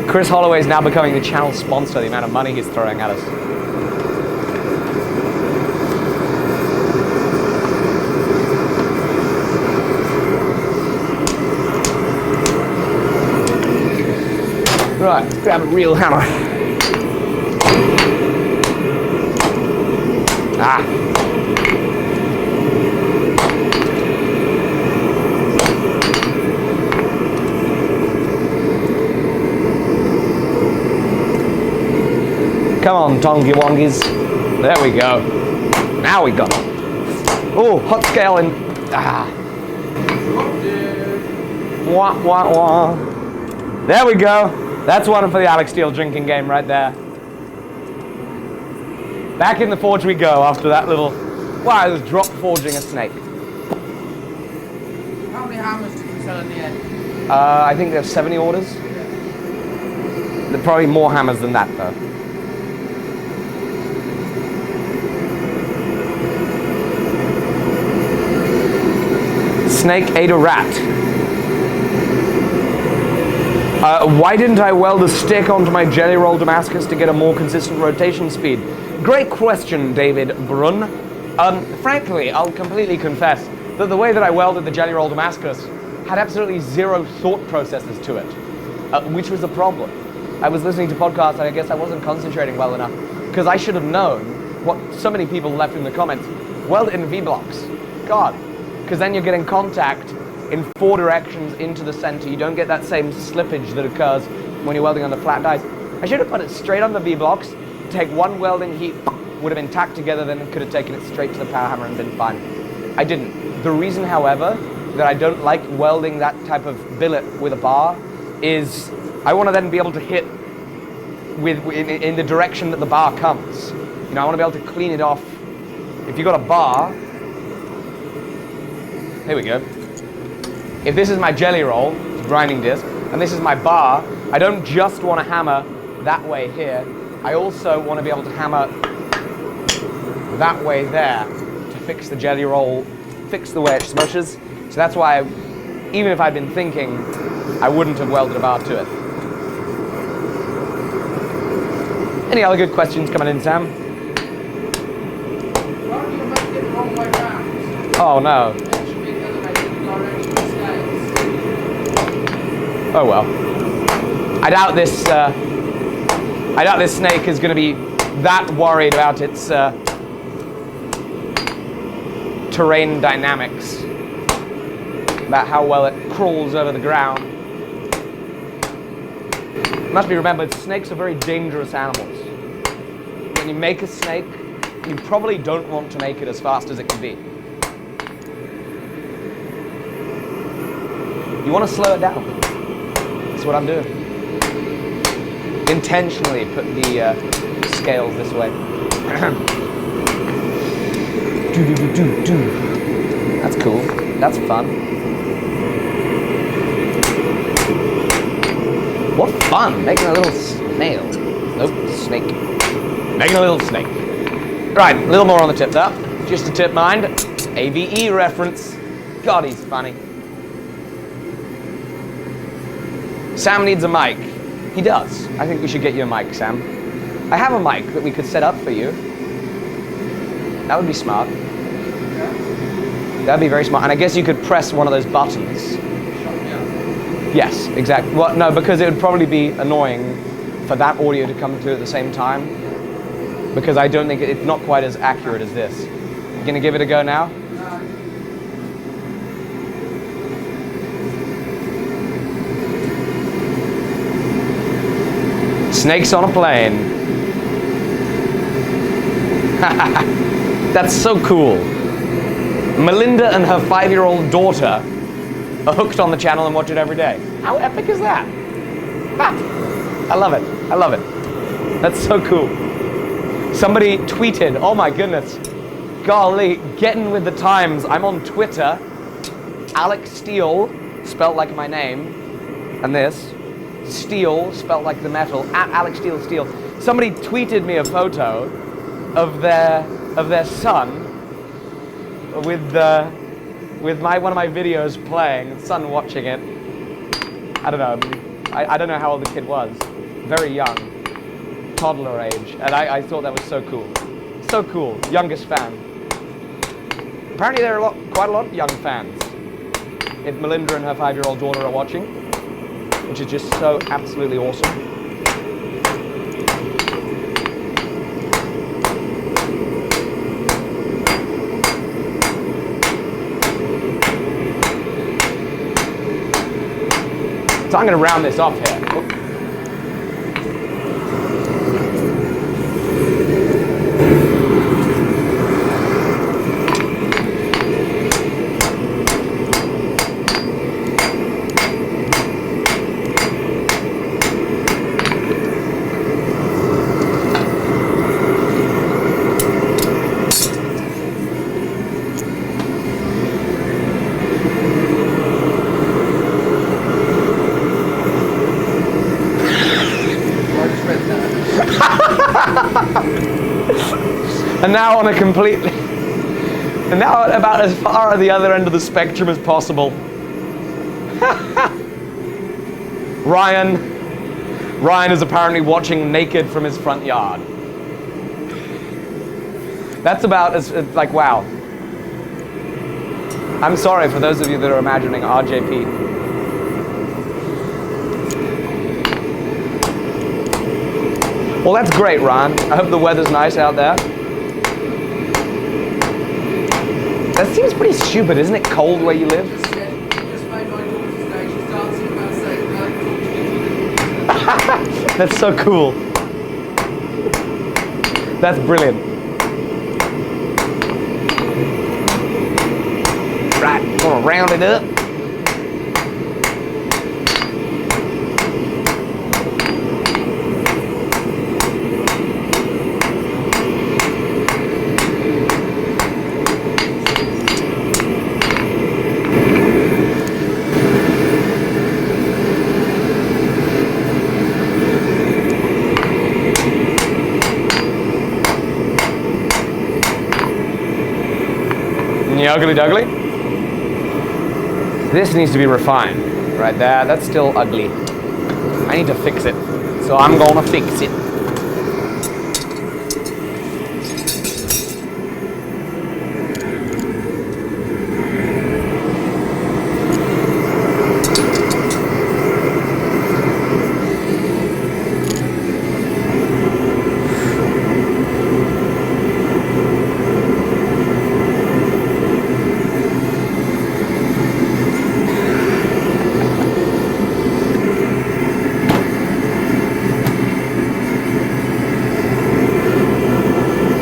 Chris Holloway is now becoming the channel sponsor, the amount of money he's throwing at us. Right, grab a real hammer. Come on, tongy wongies. There we go. Now we got it. Oh, hot scale and wah wah wah. There we go. That's one for the Alec Steele drinking game right there. Back in the forge we go after that little... Wow, I was drop forging a snake. How many hammers did you sell in the end? I think there's 70 orders. There are probably more hammers than that, though. Snake ate a rat. Why didn't I weld a stick onto my jelly roll Damascus to get a more consistent rotation speed? Great question, David Brunn. Frankly, I'll completely confess that the way that I welded the jelly roll Damascus had absolutely zero thought processes to it, which was a problem. I was listening to podcasts and I guess I wasn't concentrating well enough because I should have known what so many people left in the comments. Weld in V-blocks. God. Because then you're getting contact in 4 directions into the center. You don't get that same slippage that occurs when you're welding on the flat dies. I should have put it straight on the V-blocks, take one welding heat, would have been tacked together, then could have taken it straight to the power hammer and been fine. I didn't. The reason, however, that I don't like welding that type of billet with a bar is I want to then be able to hit in the direction that the bar comes. You know, I want to be able to clean it off. If you've got a bar, here we go. If this is my jelly roll, grinding disc, and this is my bar, I don't just want to hammer that way here. I also want to be able to hammer that way there to fix the jelly roll, fix the way it smushes. So that's why, even if I'd been thinking, I wouldn't have welded a bar to it. Any other good questions coming in, Sam? Why don't you make it the wrong way round? Oh no. It should be elevated in the direction of the scales. Oh well. I doubt this snake is going to be that worried about its terrain dynamics, about how well it crawls over the ground. It must be remembered, snakes are very dangerous animals. When you make a snake, you probably don't want to make it as fast as it can be. You want to slow it down. That's what I'm doing. Intentionally put the scales this way. That's cool. That's fun. What fun! Making a little snail. Nope, snake. Making a little snake. Right, a little more on the tip there. Just a tip, mind. AVE reference. God, he's funny. Sam needs a mic. He does. I think we should get you a mic, Sam. I have a mic that we could set up for you. That would be smart. That'd be very smart. And I guess you could press one of those buttons. Yes, exactly. Well, no, because it would probably be annoying for that audio to come through at the same time. Because I don't think it's not quite as accurate as this. You gonna give it a go now? Snakes on a plane. That's so cool. Melinda and her 5-year-old daughter are hooked on the channel and watch it every day. How epic is that? Ah, I love it. I love it. That's so cool. Somebody tweeted, oh my goodness, golly, getting with the times. I'm on Twitter, Alec Steele, spelt like my name, and this, Steele, spelt like the metal, at Alec Steele Steele. Somebody tweeted me a photo of their son with one of my videos playing, son watching it. I don't know. I don't know how old the kid was. Very young, toddler age, and I thought that was so cool. So cool. Youngest fan. Apparently there are quite a lot of young fans. If Melinda and her 5-year-old daughter are watching, which is just so absolutely awesome. So I'm going to round this off here. Oh. And now on a completely... And now about as far at the other end of the spectrum as possible. Ryan is apparently watching naked from his front yard. That's about as, like, wow. I'm sorry for those of you that are imagining RJP. Well, that's great, Ryan. I hope the weather's nice out there. That seems pretty stupid, isn't it? Cold where you live? Just made my daughter's day. She's dancing about saying, That's so cool. That's brilliant. Right, gonna round it up. Ugly duggly. This needs to be refined. Right there, that's still ugly. I need to fix it. So I'm gonna fix it.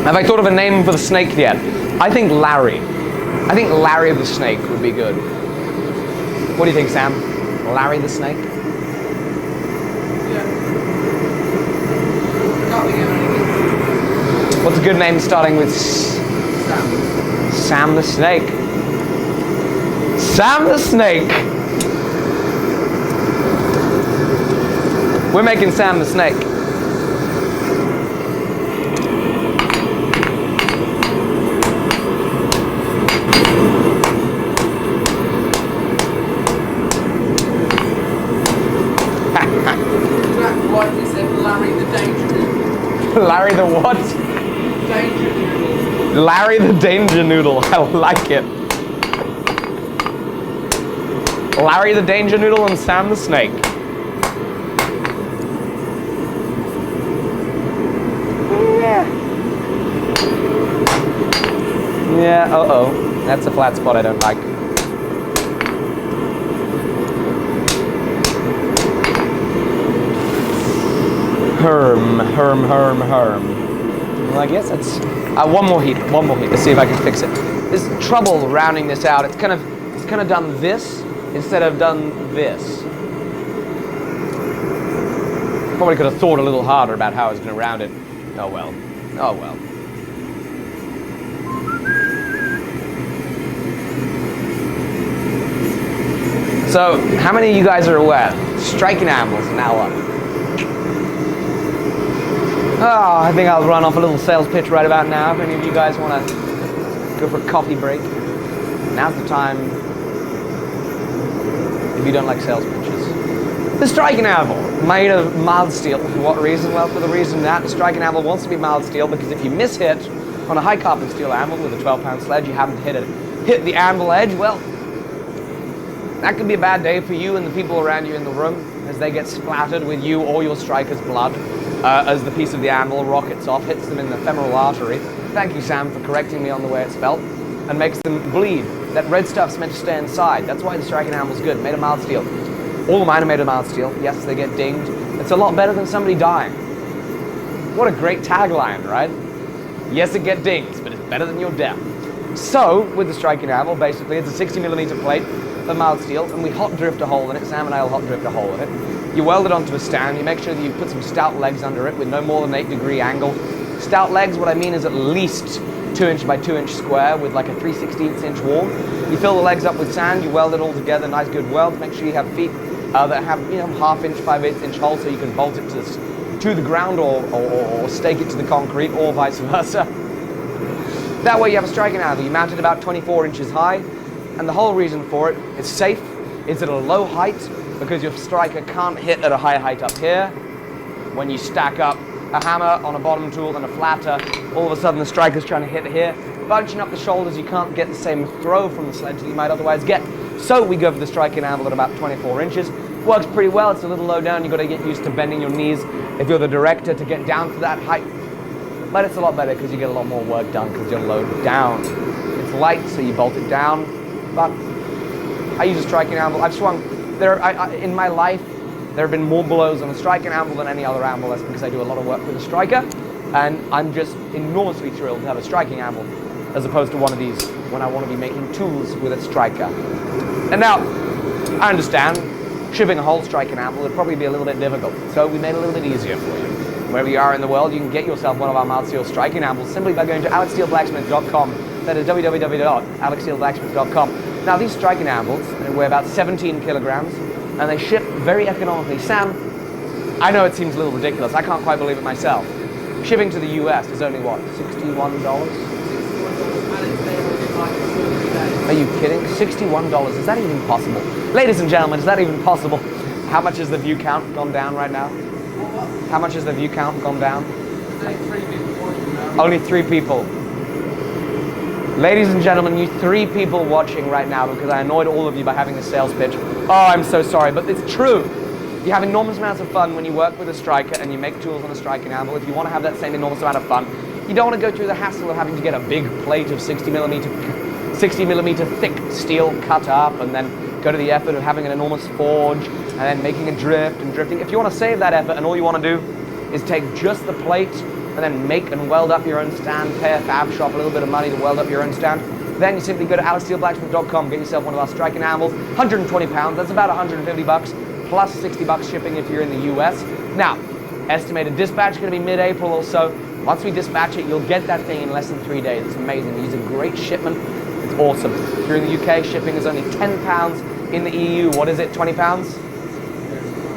Have I thought of a name for the snake yet? I think Larry. I think Larry the Snake would be good. What do you think, Sam? Larry the Snake? yeah. Can't think of anything. What's a good name starting with Sam. Sam the Snake? Sam the Snake! We're making Sam the Snake. Rightly said Larry the Danger Noodle. Larry the what? Danger Noodle. Larry the Danger Noodle. I like it. Larry the Danger Noodle and Sam the Snake. Yeah. Yeah, uh-oh. That's a flat spot I don't like. Herm. Well, I guess that's one more heat. Let's see if I can fix it. There's trouble rounding this out. It's kind of done this instead of done this. Probably could have thought a little harder about how I was going to round it. Oh well. Oh well. So, how many of you guys are aware? Striking anvils now up. Oh, I think I'll run off a little sales pitch right about now. If any of you guys want to go for a coffee break, now's the time. If you don't like sales pitches. The striking anvil, made of mild steel. For what reason? Well, for the reason that the striking anvil wants to be mild steel, because if you mishit on a high carbon steel anvil with a 12-pound sledge, you happen to hit the anvil edge, well, that could be a bad day for you and the people around you in the room as they get splattered with you or your striker's blood. As the piece of the anvil rockets off, hits them in the femoral artery. Thank you, Sam, for correcting me on the way it's spelled, and makes them bleed. That red stuff's meant to stay inside. That's why the striking anvil's good, made of mild steel. All of mine are made of mild steel. Yes, they get dinged. It's a lot better than somebody dying. What a great tagline, right? Yes, it gets dings, but it's better than your death. So, with the striking anvil, basically, it's a 60mm plate of mild steel, and we hot drift a hole in it. Sam and I will hot drift a hole in it. You weld it onto a stand. You make sure that you put some stout legs under it with no more than 8-degree angle. Stout legs, what I mean is at least 2" by 2" square with like a 3/16" wall. You fill the legs up with sand. You weld it all together. Nice, good weld. Make sure you have feet that have 1/2" 5/8" holes so you can bolt it to the ground or stake it to the concrete or vice versa. That way you have a striking anvil. You mount it about 24 inches high, and the whole reason for it is safe. It's at a low height because your striker can't hit at a high height up here. When you stack up a hammer on a bottom tool and a flatter, all of a sudden the striker's trying to hit here. Bunching up the shoulders, you can't get the same throw from the sledge that you might otherwise get. So we go for the striking anvil at about 24 inches. Works pretty well. It's a little low down. You've got to get used to bending your knees if you're the director to get down to that height. But it's a lot better because you get a lot more work done because you're low down. It's light, so you bolt it down. But I use a striking anvil. I've swung. In my life, there have been more blows on a striking anvil than any other anvil. That's because I do a lot of work with a striker. And I'm just enormously thrilled to have a striking anvil as opposed to one of these when I want to be making tools with a striker. And now, I understand, shipping a whole striking anvil would probably be a little bit difficult, so we made it a little bit easier for you. Wherever you are in the world, you can get yourself one of our mild steel striking anvils simply by going to alecsteeleblacksmith.com. That is www.alecsteeleblacksmith.com. Now, these striking anvils, they weigh about 17 kilograms, and they ship very economically. Sam, I know it seems a little ridiculous. I can't quite believe it myself. Shipping to the US is only, what, $61? Are you kidding? $61. Is that even possible? Ladies and gentlemen, is that even possible? How much has the view count gone down right now? How much has the view count gone down? Only 3 people. Ladies and gentlemen, you 3 people watching right now because I annoyed all of you by having this sales pitch. Oh, I'm so sorry, but it's true. You have enormous amounts of fun when you work with a striker and you make tools on a striking anvil. If you want to have that same enormous amount of fun, you don't want to go through the hassle of having to get a big plate of 60 millimeter thick steel cut up and then go to the effort of having an enormous forge and then making a drift and drifting. If you want to save that effort and all you want to do is take just the plate and then make and weld up your own stand, pay a fab shop a little bit of money to weld up your own stand, then you simply go to alecsteelblacksmith.com, get yourself one of our striking anvils, 120 pounds, that's about 150 bucks, plus 60 bucks shipping if you're in the US. Now, estimated dispatch is going to be mid-April or so. Once we dispatch it, you'll get that thing in less than 3 days. It's amazing. We use a great shipment. It's awesome. If you're in the UK, shipping is only 10 pounds. In the EU, what is it, 20 pounds?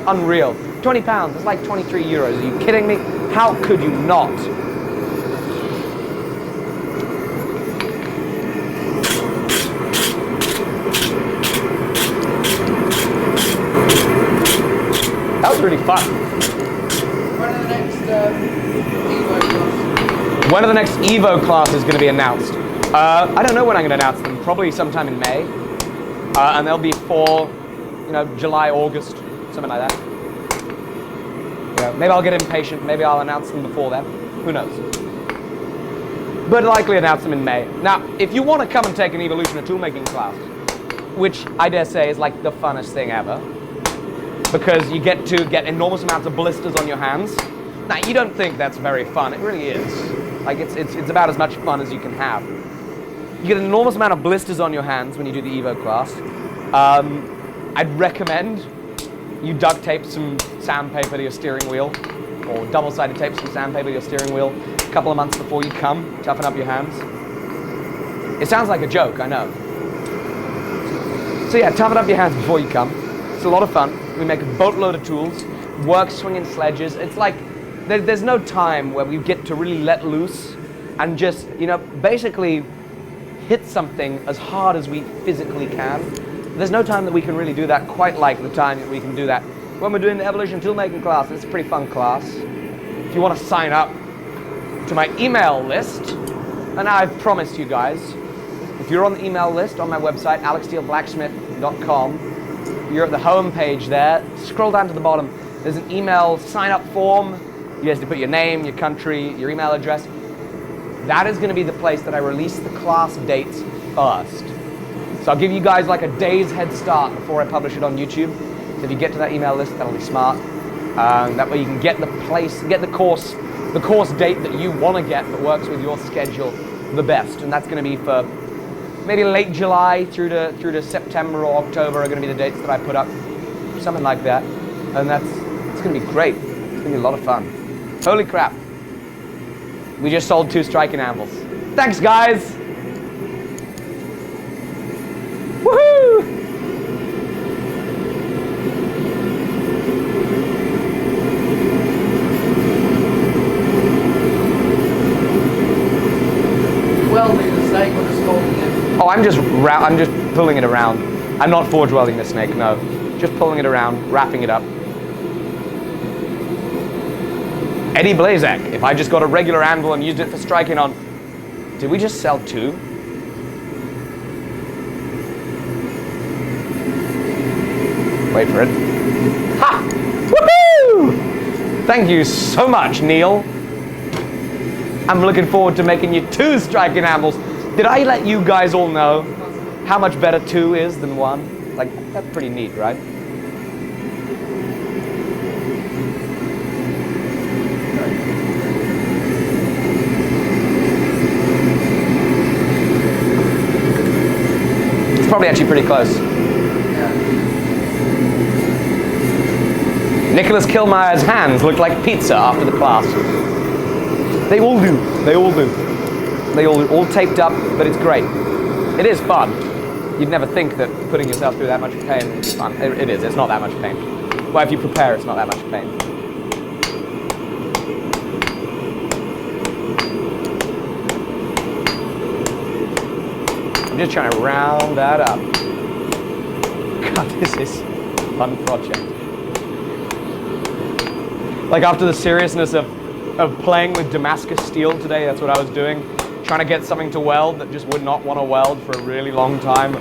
Unreal. 20 pounds, it's like 23 euros. Are you kidding me? How could you not? That was really fun. When are the next Evo classes going to be announced? I don't know when I'm going to announce them. Probably sometime in May. And they'll be for, July, August, something like that. Maybe I'll get impatient. Maybe I'll announce them before then. Who knows? But likely announce them in May. Now, if you want to come and take an Evolution or toolmaking class, which I dare say is like the funnest thing ever, because you get to get enormous amounts of blisters on your hands. Now, you don't think that's very fun. It really is. Like, it's about as much fun as you can have. You get an enormous amount of blisters on your hands when you do the Evo class. I'd recommend you duct tape some sandpaper to your steering wheel, or double-sided tape some sandpaper to your steering wheel a couple of months before you come. Toughen up your hands. It sounds like a joke, I know. So yeah, toughen up your hands before you come. It's a lot of fun. We make a boatload of tools, work swinging sledges. It's like there's no time where we get to really let loose and just, basically hit something as hard as we physically can. There's no time that we can really do that quite like the time that we can do that when we're doing the Evolution Toolmaking class. It's a pretty fun class. If you want to sign up to my email list, and I've promised you guys, if you're on the email list on my website, alecsteelblacksmith.com, you're at the home page there. Scroll down to the bottom. There's an email sign-up form. You have to put your name, your country, your email address. That is going to be the place that I release the class dates first. So I'll give you guys like a day's head start before I publish it on YouTube. So if you get to that email list, that'll be smart. That way you can get the course date that you want to get that works with your schedule the best. And that's going to be for maybe late July through to September or October are going to be the dates that I put up. Something like that. And it's going to be great. It's going to be a lot of fun. Holy crap. We just sold 2 striking anvils. Thanks, guys. Woohoo! Welding. I'm just pulling it around. I'm not forge welding this snake, no. Just pulling it around, wrapping it up. Eddie Blazek, if I just got a regular anvil and used it for striking on... Did we just sell 2? Wait for it. Ha! Woohoo! Thank you so much, Neil. I'm looking forward to making you 2 striking anvils. Did I let you guys all know how much better 2 is than 1? Like, that's pretty neat, right? It's probably actually pretty close. Nicholas Kilmeyer's hands look like pizza after the class. They all do. They all do. They all taped up, but it's great. It is fun. You'd never think that putting yourself through that much pain is fun. It is. It's not that much pain. Well, if you prepare, it's not that much pain. I'm just trying to round that up. God, this is a fun project. Like after the seriousness of playing with Damascus steel today, that's what I was doing. Trying to get something to weld that just would not want to weld for a really long time.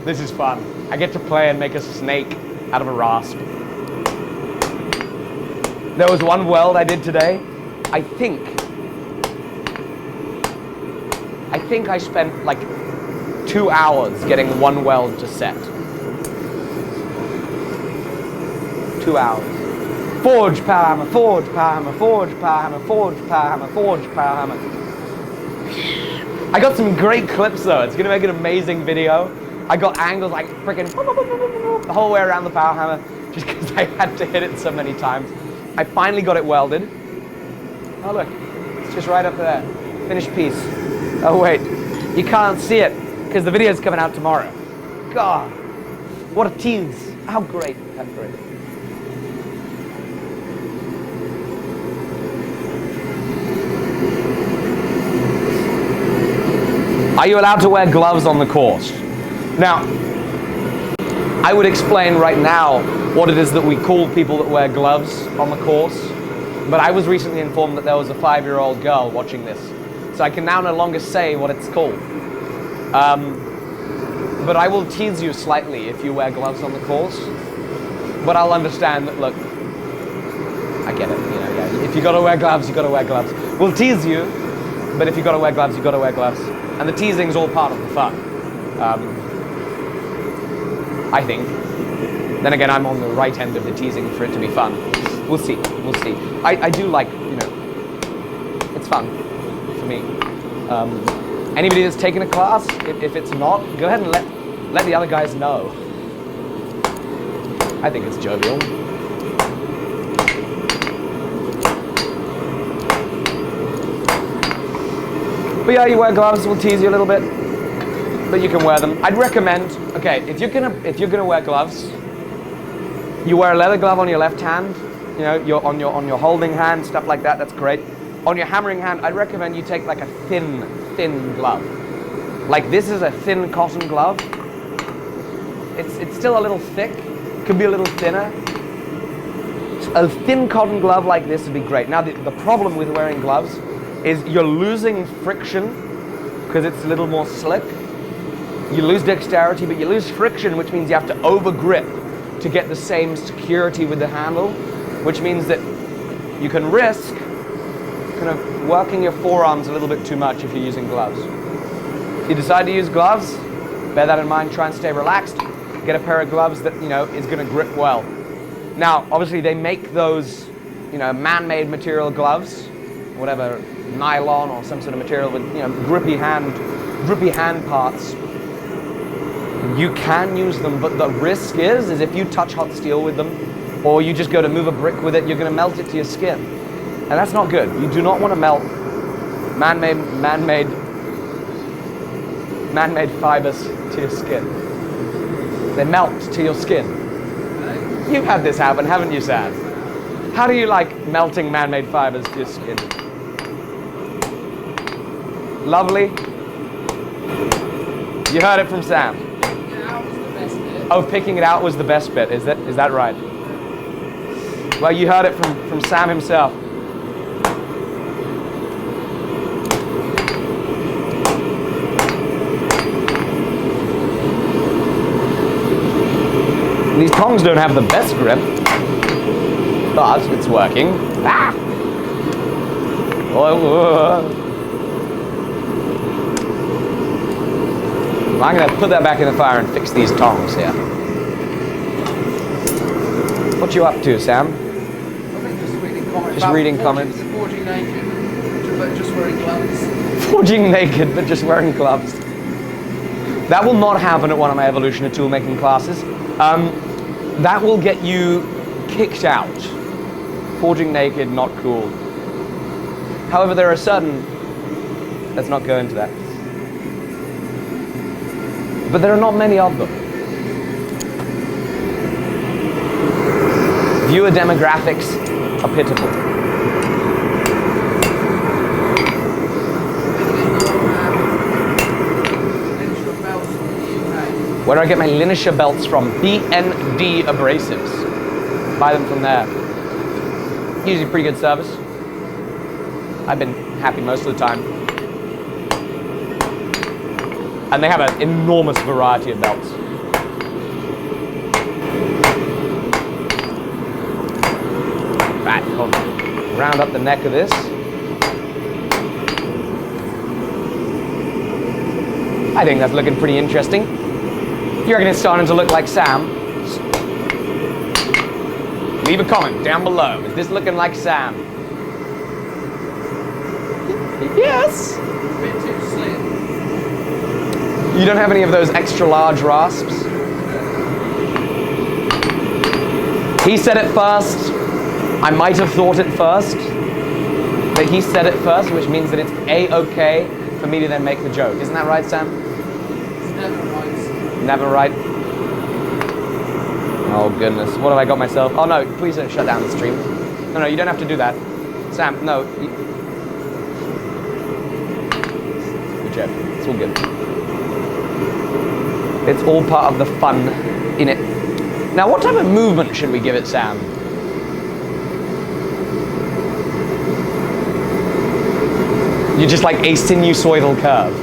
This is fun. I get to play and make a snake out of a rasp. There was one weld I did today. I think I spent like 2 hours getting one weld to set. 2 hours. Forge, power hammer, forge, power hammer, forge, power hammer, forge, power hammer, forge, power hammer. I got some great clips though. It's gonna make an amazing video. I got angles like freaking the whole way around the power hammer just because I had to hit it so many times. I finally got it welded. Oh look, it's just right up there. Finished piece. Oh wait, you can't see it because the video's coming out tomorrow. God, what a tease. How great, how great. Are you allowed to wear gloves on the course? Now, I would explain right now what it is that we call people that wear gloves on the course, but I was recently informed that there was a 5-year-old girl watching this, so I can now no longer say what it's called. But I will tease you slightly if you wear gloves on the course, but I'll understand that, look, I get it, you know, yeah, if you gotta wear gloves, you gotta wear gloves. We'll tease you, but if you gotta wear gloves, you gotta wear gloves. And the teasing's all part of the fun, I think. Then again, I'm on the right end of the teasing for it to be fun. We'll see, we'll see. I do like, you know, it's fun for me. Anybody that's taken a class, if it's not, go ahead and let the other guys know. I think it's jovial. But yeah, you wear gloves, we'll tease you a little bit, but you can wear them. I'd recommend, okay, if you're gonna wear gloves, you wear a leather glove on your left hand, you know, on your holding hand, stuff like that, that's great. On your hammering hand, I'd recommend you take like a thin glove. Like this is a thin cotton glove. It's still a little thick, could be a little thinner. A thin cotton glove like this would be great. Now the problem with wearing gloves is you're losing friction because it's a little more slick. You lose dexterity, but you lose friction, which means you have to over grip to get the same security with the handle, which means that you can risk kind of working your forearms a little bit too much if you're using gloves. If you decide to use gloves, bear that in mind, try and stay relaxed, get a pair of gloves that, you know, is gonna grip well. Now, obviously they make those, you know, man-made material gloves, whatever, nylon or some sort of material with, you know, grippy hand parts. You can use them, but the risk is if you touch hot steel with them, or you just go to move a brick with it, you're going to melt it to your skin, and that's not good. You do not want to melt man-made fibers to your skin. They melt to your skin. You've had this happen, haven't you, Sam? How do you like melting man-made fibers to your skin? Lovely. You heard it from Sam. That was the best bit. Oh, picking it out was the best bit. Is that right? Well, you heard it from Sam himself. These tongs don't have the best grip, but it's working. Ah! I'm going to put that back in the fire and fix these tongs here. What you up to, Sam? I think just reading comments. Just reading comments. Forging naked, but just wearing gloves. Forging naked, but just wearing gloves. That will not happen at one of my Evolution of tool making classes. That will get you kicked out. Forging naked, not cool. However, there are certain... Let's not go into that. But there are not many of them. Viewer demographics are pitiful. Where do I get my linear belts from? BND Abrasives. Buy them from there. Usually pretty good service. I've been happy most of the time. And they have an enormous variety of belts. Right, hold on. Round up the neck of this. I think that's looking pretty interesting. You reckon it's starting to look like Sam? Leave a comment down below. Is this looking like Sam? Yes! A bit too slim. You don't have any of those extra large rasps? He said it first. I might have thought it first. But he said it first, which means that it's A-okay for me to then make the joke. Isn't that right, Sam? It's never right. Never right. Oh goodness, what have I got myself? Oh no, please don't shut down the stream. No, you don't have to do that. Sam, no. Good job, it's all good. It's all part of the fun in it. Now what type of movement should we give it, Sam? You're just like a sinusoidal curve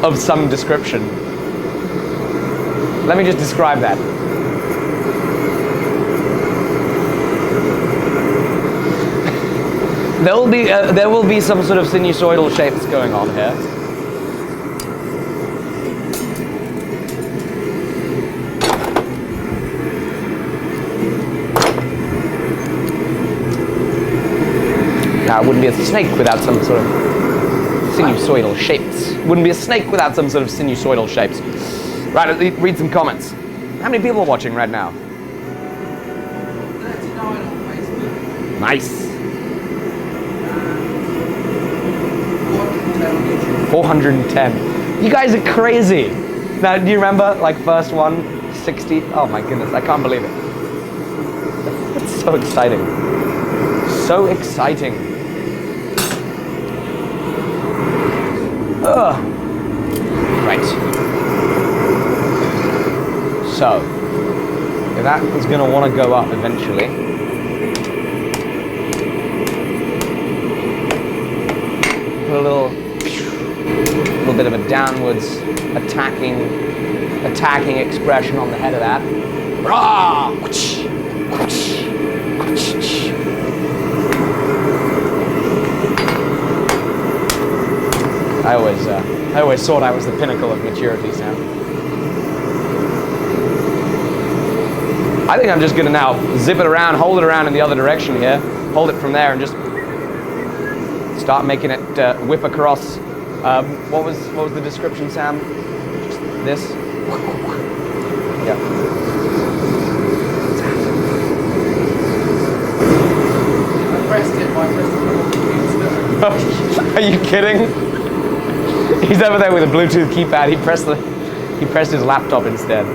of some description. Let me just describe that. There will be some sort of sinusoidal shapes going on here. Now, it wouldn't be a snake without some sort of sinusoidal shapes. Wouldn't be a snake without some sort of sinusoidal shapes. Right, read some comments. How many people are watching right now? 39 on Facebook. Nice. 410 on YouTube. 410. You guys are crazy. Now, do you remember, like, first one, 60? Oh my goodness, I can't believe it. That's so exciting. So exciting. Ugh. Right. So, if that is going to want to go up eventually, put a little bit of a downwards attacking expression on the head of that. Rah! I always thought I was the pinnacle of maturity, Sam. I think I'm just gonna now zip it around, hold it around in the other direction here, hold it from there, and just start making it whip across. What was the description, Sam? Just this. Yeah. I pressed it by pressing the computer. Are you kidding? He's over there with a Bluetooth keypad. He pressed his laptop instead.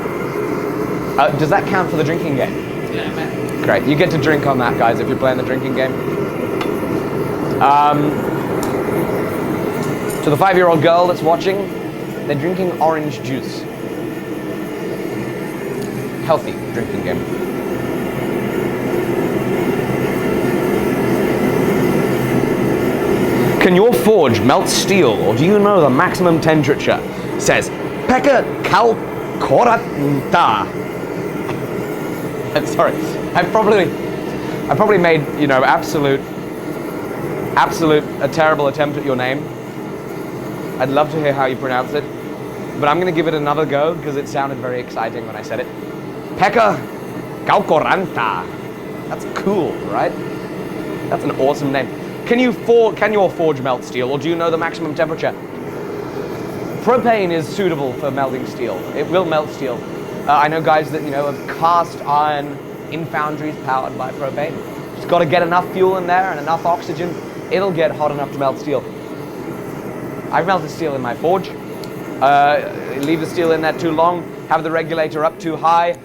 Does that count for the drinking game? Yeah, man. Great. You get to drink on that, guys, if you're playing the drinking game. To the 5-year-old girl that's watching, They're drinking orange juice. Healthy drinking game. Can your forge melt steel, or do you know the maximum temperature? Says Pekka Kalkoranta. I'm sorry. I probably made, you know, absolute a terrible attempt at your name. I'd love to hear how you pronounce it, but I'm going to give it another go because it sounded very exciting when I said it. Pekka Kalkoranta. That's cool, right? That's an awesome name. Can your forge melt steel, or do you know the maximum temperature? Propane is suitable for melting steel. It will melt steel. I know guys that, you know, have cast iron in foundries powered by propane. Just got to get enough fuel in there and enough oxygen. It'll get hot enough to melt steel. I've melted steel in my forge. Leave the steel in there too long, have the regulator up too high,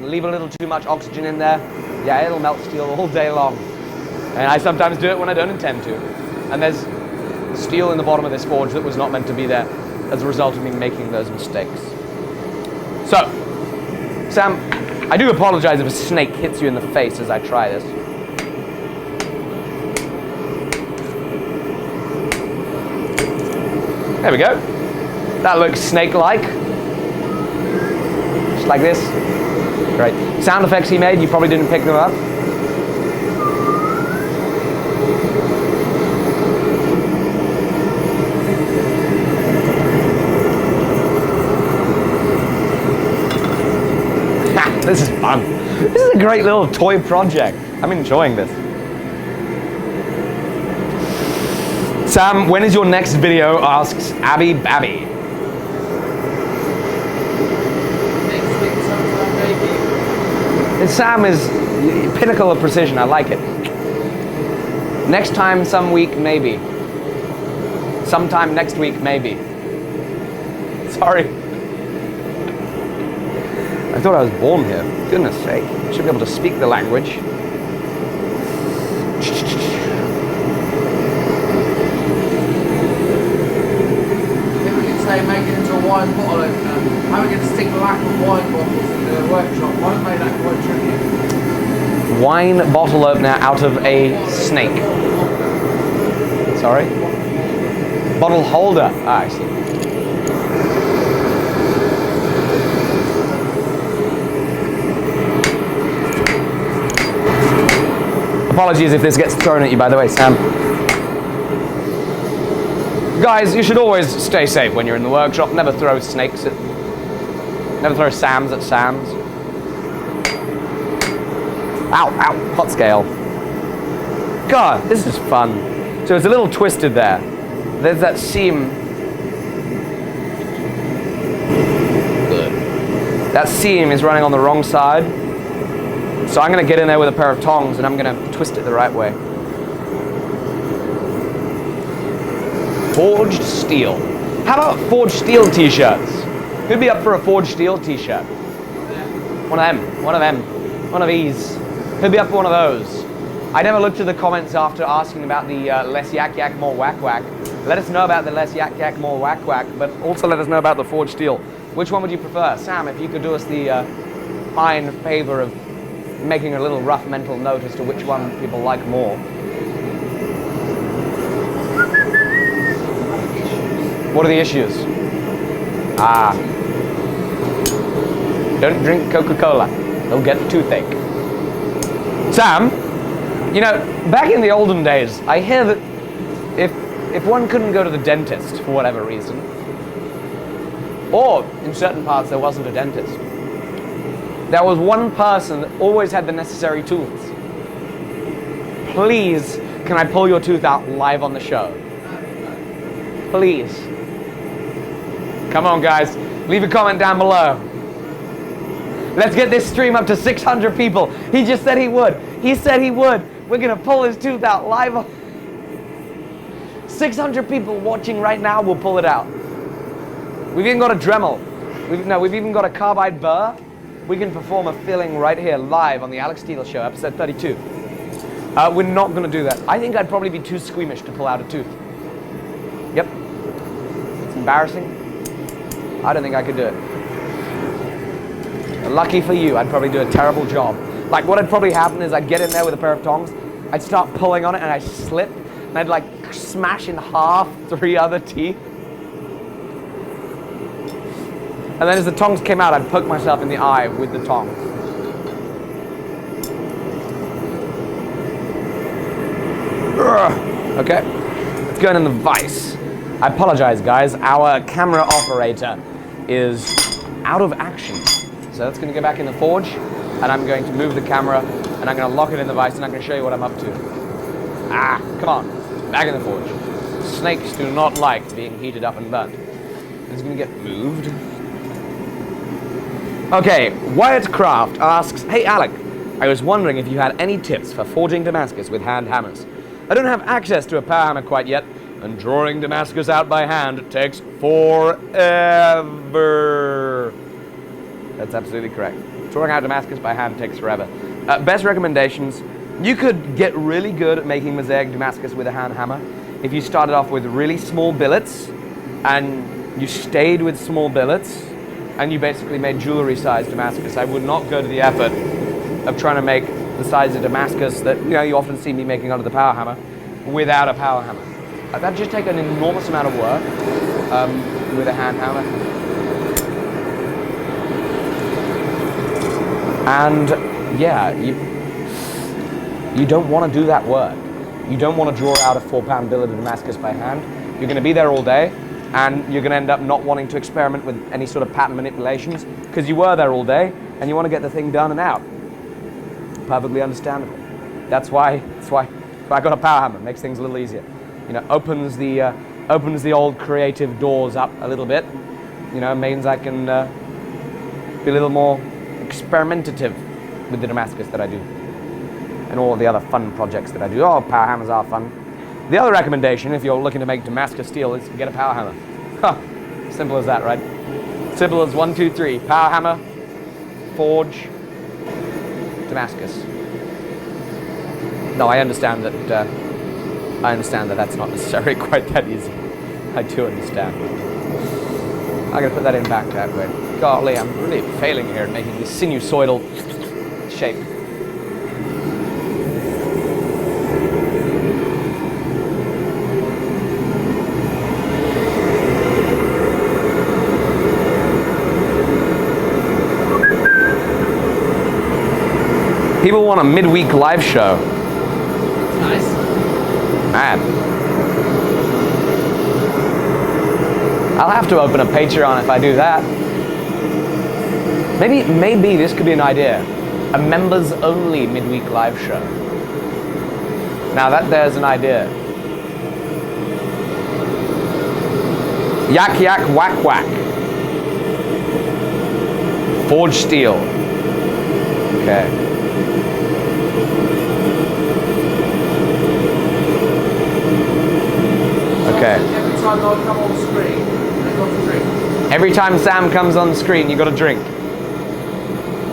leave a little too much oxygen in there. Yeah, it'll melt steel all day long. And I sometimes do it when I don't intend to. And there's steel in the bottom of this forge that was not meant to be there as a result of me making those mistakes. So, Sam, I do apologize if a snake hits you in the face as I try this. There we go. That looks snake-like. Just like this. Great. Sound effects he made, you probably didn't pick them up. This is fun. This is a great little toy project. I'm enjoying this. Sam, when is your next video? Asks Abby Babby. Next week sometime maybe. And Sam is pinnacle of precision. I like it. Next time, some week, maybe. Sometime next week, maybe. Sorry. I thought I was born here. Goodness sake. I should be able to speak the language. If we could say make it into a wine bottle opener, how are we going to stick lack of wine bottles in the workshop? Why don't we make that quite tricky? Wine bottle opener out of a snake. Sorry? Bottle holder. Ah, I see. Apologies if this gets thrown at you, by the way, Sam. Guys, you should always stay safe when you're in the workshop. Never throw snakes at... Never throw Sams at Sams. Ow, ow, hot scale. God, this is fun. So it's a little twisted there. There's that seam. Good. That seam is running on the wrong side. So I'm going to get in there with a pair of tongs and I'm going to twist it the right way. Forged steel. How about forged steel t-shirts? Who'd be up for a forged steel t-shirt? One of them. One of these. Who'd be up for one of those? I never looked at the comments after asking about the less yak yak, more whack whack. Let us know about the less yak yak, more whack whack, but also let us know about the forged steel. Which one would you prefer? Sam, if you could do us the fine favor of making a little rough mental note as to which one people like more. What are the issues? Ah. Don't drink Coca-Cola. They'll get toothache. Sam, you know, back in the olden days, I hear that if one couldn't go to the dentist for whatever reason, or in certain parts there wasn't a dentist, there was one person that always had the necessary tools. Please, can I pull your tooth out live on the show? Please. Come on, guys. Leave a comment down below. Let's get this stream up to 600 people. He just said he would. He said he would. We're going to pull his tooth out live on... 600 people watching right now will pull it out. We've even got a Dremel. We've even got a carbide burr. We can perform a filling right here live on the Alec Steele Show, episode 32. We're not going to do that. I think I'd probably be too squeamish to pull out a tooth. Yep. It's embarrassing. I don't think I could do it. Lucky for you, I'd probably do a terrible job. Like, what would probably happen is I'd get in there with a pair of tongs, I'd start pulling on it, and I'd slip, and I'd like smash in half 3 other teeth. And then as the tongs came out, I'd poke myself in the eye with the tongs. Okay, let's go in the vise. I apologize, guys. Our camera operator is out of action. So that's going to go back in the forge, and I'm going to move the camera, and I'm going to lock it in the vise, and I'm going to show you what I'm up to. Ah, come on. Back in the forge. Snakes do not like being heated up and burnt. It's going to get moved. Okay, Wyatt Craft asks, hey Alec, I was wondering if you had any tips for forging Damascus with hand hammers. I don't have access to a power hammer quite yet, and drawing Damascus out by hand takes forever. That's absolutely correct. Drawing out Damascus by hand takes forever. Best recommendations, you could get really good at making mosaic Damascus with a hand hammer if you started off with really small billets, and you stayed with small billets, and you basically made jewelry size Damascus. I would not go to the effort of trying to make the size of Damascus that you often see me making under the power hammer without a power hammer. That'd just take an enormous amount of work with a hand hammer. And yeah, you don't want to do that work. You don't want to draw out a 4-pound billet of Damascus by hand. You're going to be there all day, and you're going to end up not wanting to experiment with any sort of pattern manipulations because you were there all day and you want to get the thing done and out. Perfectly understandable. That's why I got a power hammer. Makes things a little easier. Opens the old creative doors up a little bit. Means I can be a little more experimentative with the Damascus that I do, and all of the other fun projects that I do. Oh, power hammers are fun. The other recommendation, if you're looking to make Damascus steel, is get a power hammer. Huh. Simple as that, right? Simple as 1, 2, 3. Power hammer, forge, Damascus. No, I understand that that's not necessarily quite that easy. I do understand. I'm gonna put that in back that way. Golly, I'm really failing here at making this sinusoidal shape. People want a midweek live show. Nice. Man. I'll have to open a Patreon if I do that. Maybe this could be an idea. A members only midweek live show. Now there's an idea. Yak yak whack whack. Forge steel. Okay. Okay. Every time I come on screen, I've got to drink. Every time Sam comes on screen, you got to drink.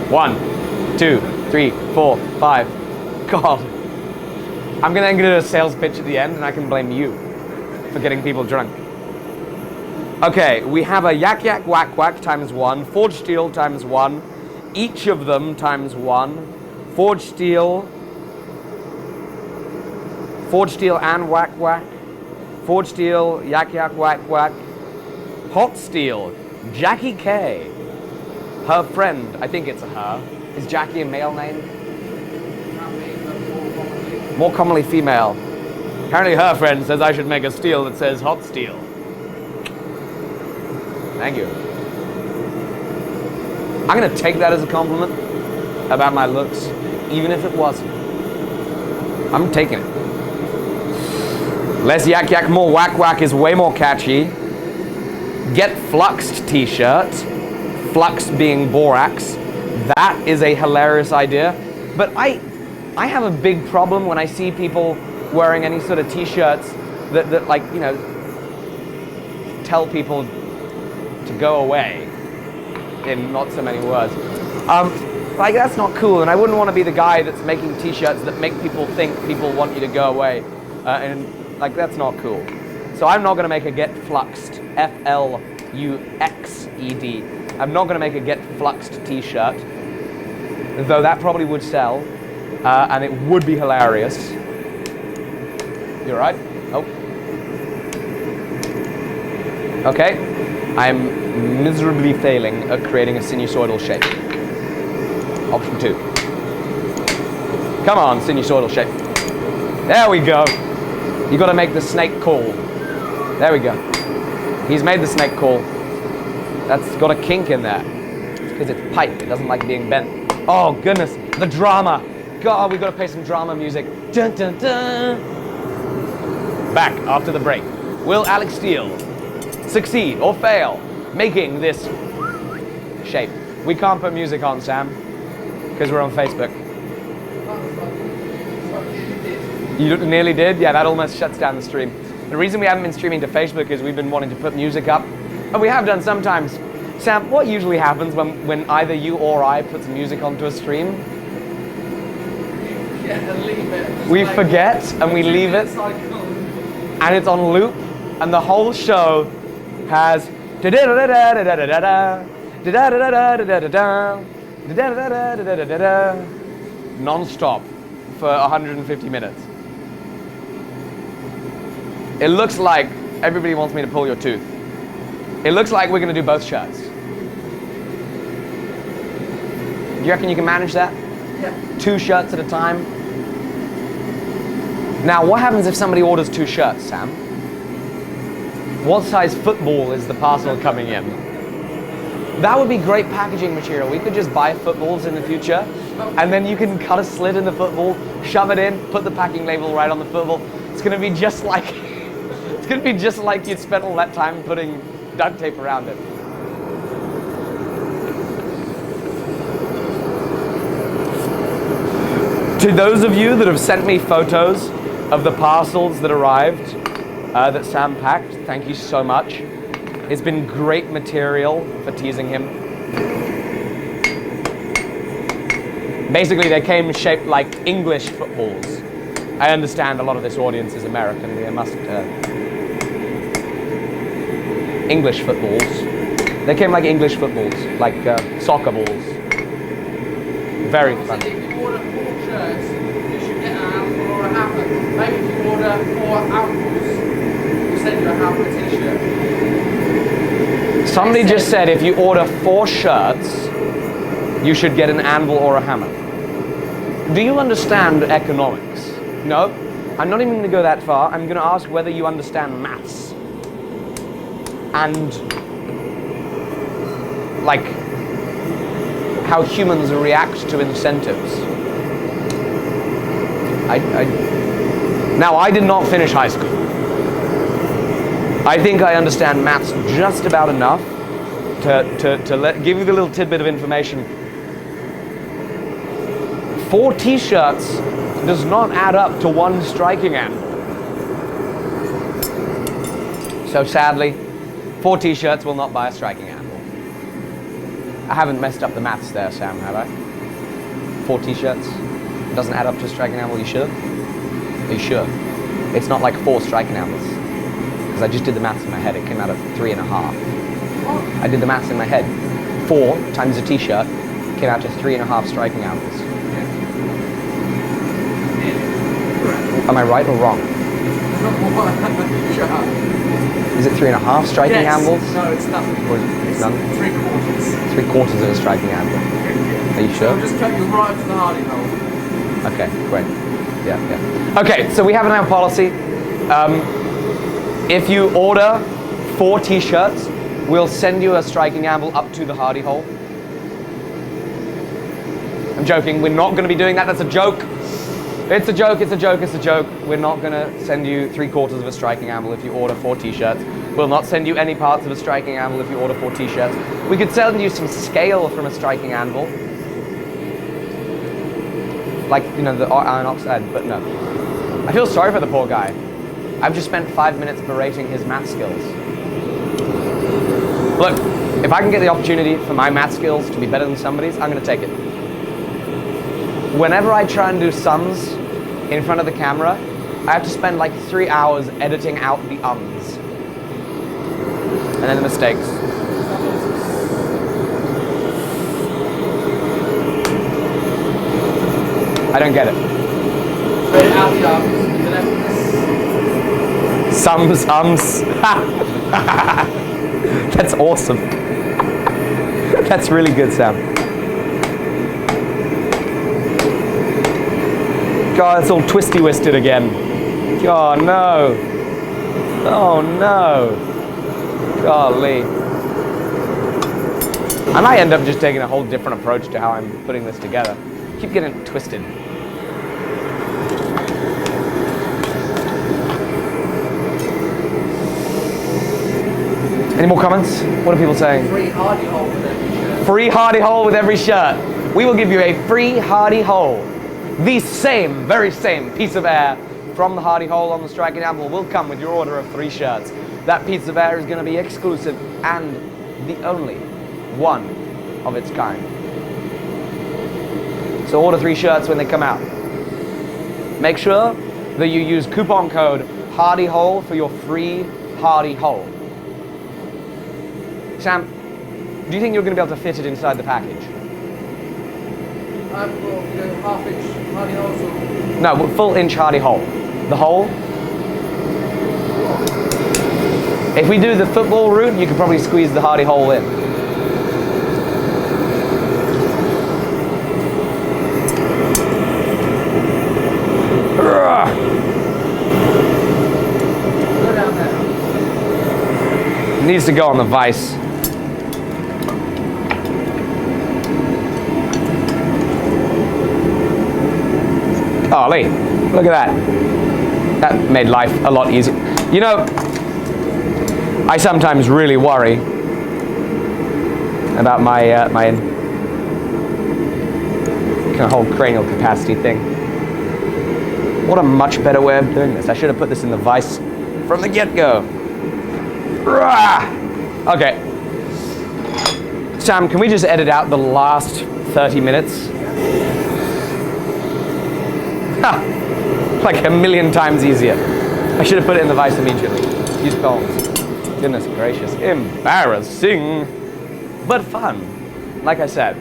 1, 2, 3, 4, 5. God. I'm gonna do a sales pitch at the end, and I can blame you for getting people drunk. Okay, we have a yak yak whack whack times 1, forge steel times 1, each of them times 1, forge steel and whack whack, forge steel, yak yak whack whack, hot steel, Jackie K. Her friend, I think it's a her. Is Jackie a male name? More commonly female. Apparently her friend says I should make a steel that says hot steel. Thank you. I'm gonna take that as a compliment about my looks, even if it wasn't. I'm taking it. Less yak yak, more whack whack is way more catchy. Get fluxed t-shirt. Flux being borax. That is a hilarious idea. But I have a big problem when I see people wearing any sort of t-shirts that like, tell people to go away in not so many words. Like, that's not cool, and I wouldn't want to be the guy that's making t-shirts that make people think people want you to go away. And like, that's not cool. So I'm not going to make a get fluxed, F-L F-L-U-X-E-D. I'm not going to make a Get Fluxed t-shirt, though that probably would sell, and it would be hilarious. You all right? Oh. Okay. I'm miserably failing at creating a sinusoidal shape. Option 2. Come on, sinusoidal shape. There we go. You got to make the snake call. There we go. He's made the snake call. That's got a kink in there. It's because it's pipe. It doesn't like being bent. Oh, goodness. The drama. God, we've got to play some drama music. Dun, dun, dun. Back after the break. Will Alec Steele succeed or fail making this shape? We can't put music on, Sam, because we're on Facebook. You nearly did? Yeah, that almost shuts down the stream. The reason we haven't been streaming to Facebook is we've been wanting to put music up. And we have done sometimes. Sam, what usually happens when either you or I put some music onto a stream? Leave it. We forget and we leave it. And it's on loop. And the whole show has non-stop for 150 minutes. It looks like everybody wants me to pull your tooth. It looks like we're going to do both shirts. Do you reckon you can manage that? Yeah. 2 shirts at a time? Now, what happens if somebody orders 2 shirts, Sam? What size football is the parcel coming in? That would be great packaging material. We could just buy footballs in the future, and then you can cut a slit in the football, shove it in, put the packing label right on the football. It's going to be just like it's going to be just like you spent all that time putting duct tape around it. To those of you that have sent me photos of the parcels that arrived, that Sam packed, thank you so much. It's been great material for teasing him. Basically, they came shaped like English footballs. I understand a lot of this audience is American. They must English footballs. They came like English footballs, like soccer balls. Very fun. If you order 4 shirts, you should get an Anvil or a hammer. Maybe if you order 4 Anvils, we'll send you a hammer t-shirt. Somebody just said if you order 4 shirts, you should get an anvil or a hammer. Do you understand economics? No, I'm not even going to go that far. I'm going to ask whether you understand maths. And, like, how humans react to incentives. Now, I did not finish high school. I think I understand maths just about enough to give you the little tidbit of information. 4 t-shirts does not add up to 1 striking anvil. So sadly, 4 t-shirts will not buy a striking anvil. I haven't messed up the maths there, Sam, have I? 4 t-shirts doesn't add up to a striking anvil. You sure? Are you sure? It's not like 4 striking anvils. Because I just did the maths in my head. It came out at 3.5. I did the maths in my head. 4 times a t-shirt came out to 3.5 striking anvils. Am I right or wrong? Is it 3.5 striking anvils? No, it's nothing. Or it's none? 3/4. 3/4 of a striking anvil. Are you sure? I'll just cut you right to the hardy hole. Okay, great. Yeah. Okay, so we have an our policy. If you order 4 t-shirts, we'll send you a striking anvil up to the hardy hole. I'm joking. We're not going to be doing that. That's a joke. It's a joke. It's a joke. It's a joke. We're not going to send you 3/4 of a striking anvil if you order 4 t-shirts. We'll not send you any parts of a striking anvil if you order 4 t-shirts. We could send you some scale from a striking anvil. Like, you know, the iron oxide, but no. I feel sorry for the poor guy. I've just spent 5 minutes berating his math skills. Look, if I can get the opportunity for my math skills to be better than somebody's, I'm going to take it. Whenever I try and do sums in front of the camera, I have to spend like 3 hours editing out the ums. And then the mistakes. I don't get it. Straight out the arms. Ums. That's awesome. That's really good, Sam. God, it's all twisty-wisted again. Oh no. Oh no. Golly. I might end up just taking a whole different approach to how I'm putting this together. Keep getting it twisted. Any more comments? What are people saying? Free hardy hole with every shirt. Free hardy hole with every shirt. We will give you a free hardy hole. The same, very same piece of air from the hardy hole on the striking anvil will come with your order of 3 shirts. That piece of air is going to be exclusive and the only one of its kind. So order 3 shirts when they come out. Make sure that you use coupon code HARDYHOLE for your free hardy hole. Sam, do you think you're going to be able to fit it inside the package? I've got half-inch hardy holes. No, full inch hardy hole. The hole. If we do the football route, you could probably squeeze the hardy hole in. Go down there. It needs to go on the vise. Oh, Lee, look at that. That made life a lot easier. You know, I sometimes really worry about my my kind of whole cranial capacity thing. What a much better way of doing this. I should have put this in the vise from the get-go. Okay. Sam, can we just edit out the last 30 minutes? Ha! Like a million times easier. I should have put it in the vise immediately. Use combs. Goodness gracious. Embarrassing. But fun. Like I said.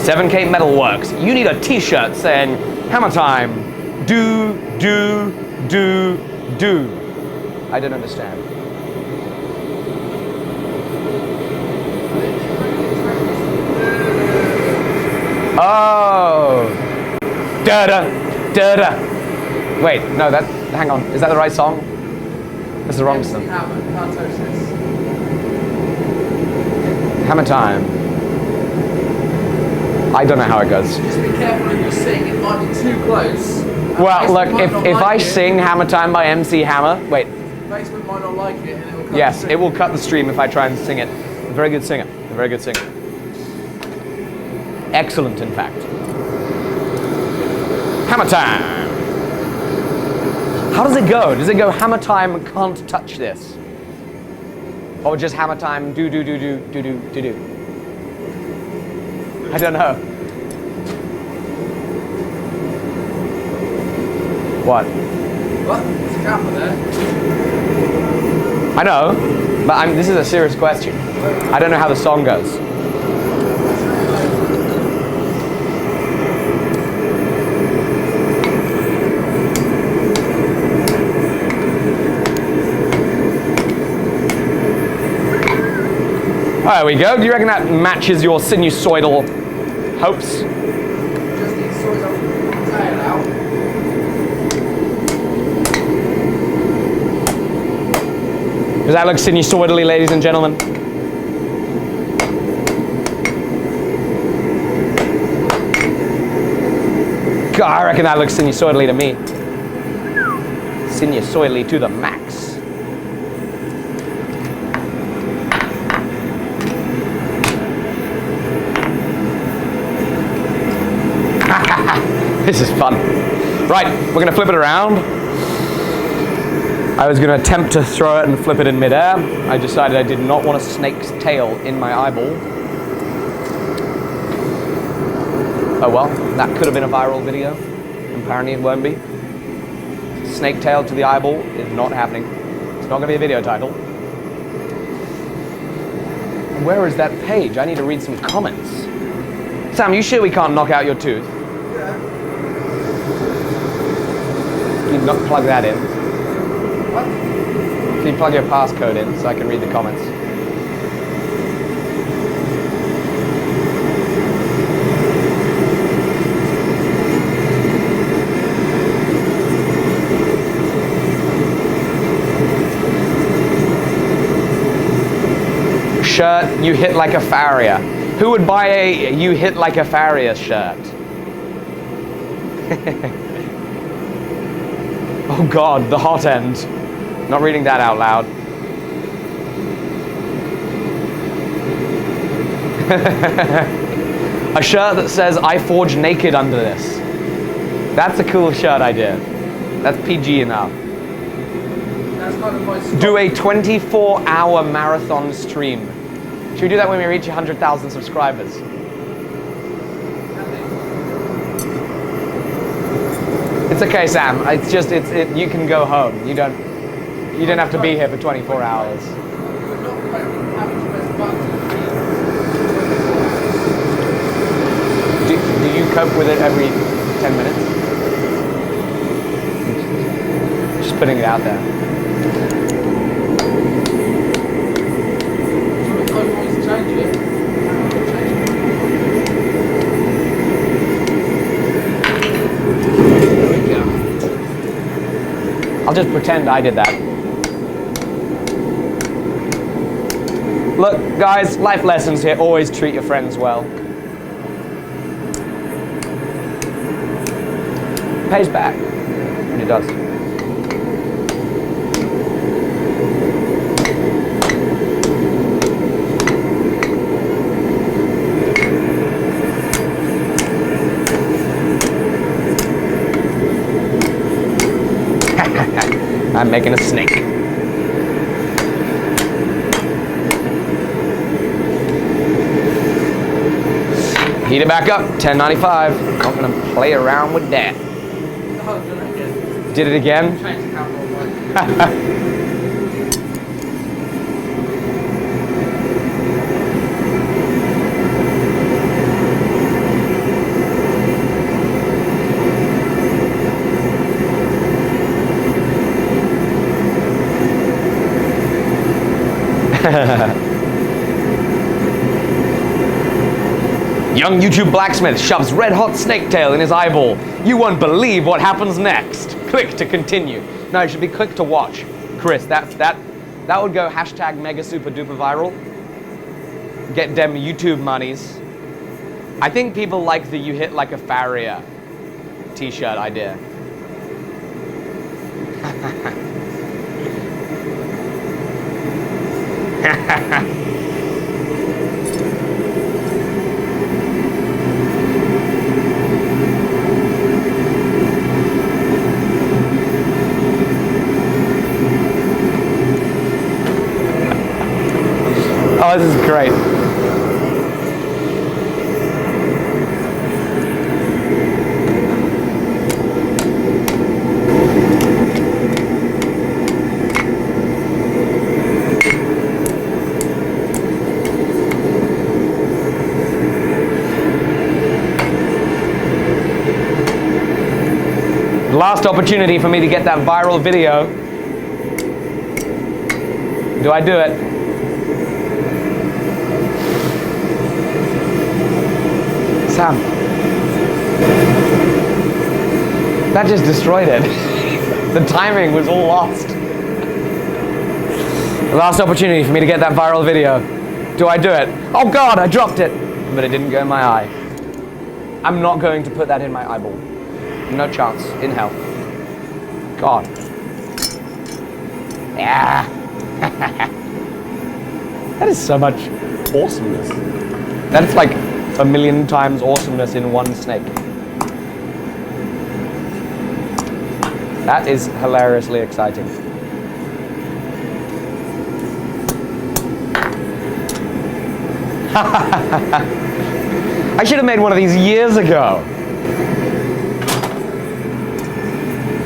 "7K Metalworks. You need a t-shirt saying, hammer time. Do. I don't understand. Oh. Da-da. Wait, no, hang on. Is that the right song? That's the wrong song. Hammer time. I don't know how it goes. Just be careful when you sing, it might be too close. Well, look, if I sing Hammer Time by MC Hammer, wait. Facebook might not like it and it will cut Yes, the stream. it will cut the stream if I try and sing it. A very good singer. A very good singer. Excellent, in fact. Hammer time. How does it go? Does it go hammer time, can't touch this? Or just hammer time, do. I don't know. What? What? There's a camera there. I know, but this is a serious question. I don't know how the song goes. There we go. Do you reckon that matches your sinusoidal hopes? Just need to sort out the tail out. Does that look sinusoidally, ladies and gentlemen? God, I reckon that looks sinusoidally to me. Sinusoidally to the max. This is fun. Right, we're going to flip it around. I was going to attempt to throw it and flip it in midair. I decided I did not want a snake's tail in my eyeball. Oh well, that could have been a viral video. Apparently it won't be. snake tail to the eyeball is not happening. It's not going to be a video title. Where is that page? I need to read some comments. Sam, you sure we can't knock out your tooth? Yeah. Can you not plug that in? What? Can you plug your passcode in so I can read the comments? Shirt, you hit like a farrier. Who would buy a you hit like a farrier shirt? Oh God, the hot end. Not reading that out loud. A shirt that says I forge naked under this. That's a cool shirt idea. That's PG enough. That's kind of my Do a 24-hour marathon stream. Should we do that when we reach 100,000 subscribers? It's okay, Sam. It's just you can go home. You don't have to be here for 24 hours. Do you cope with it every 10 minutes? Just putting it out there. I'll just pretend I did that. Look, guys, life lessons here. Always treat your friends well. Pays back when it does. I'm making a snake. Heat it back up, 1095. Not gonna play around with that. Did it again? Young YouTube blacksmith shoves red hot snake tail in his eyeball. You won't believe what happens next. Click to continue. No, it should be click to watch. Chris, that would go hashtag mega super duper viral. Get them YouTube monies. I think people like the you hit like a farrier t-shirt idea. Oh, this is great. Last opportunity for me to get that viral video. Do I do it? Sam. That just destroyed it. The timing was all lost. Last opportunity for me to get that viral video. Do I do it? Oh God, I dropped it. But it didn't go in my eye. I'm not going to put that in my eyeball. No chance. In hell. God. Yeah. That is so much awesomeness. That's like a million times awesomeness in one snake. That is hilariously exciting. I should have made one of these years ago.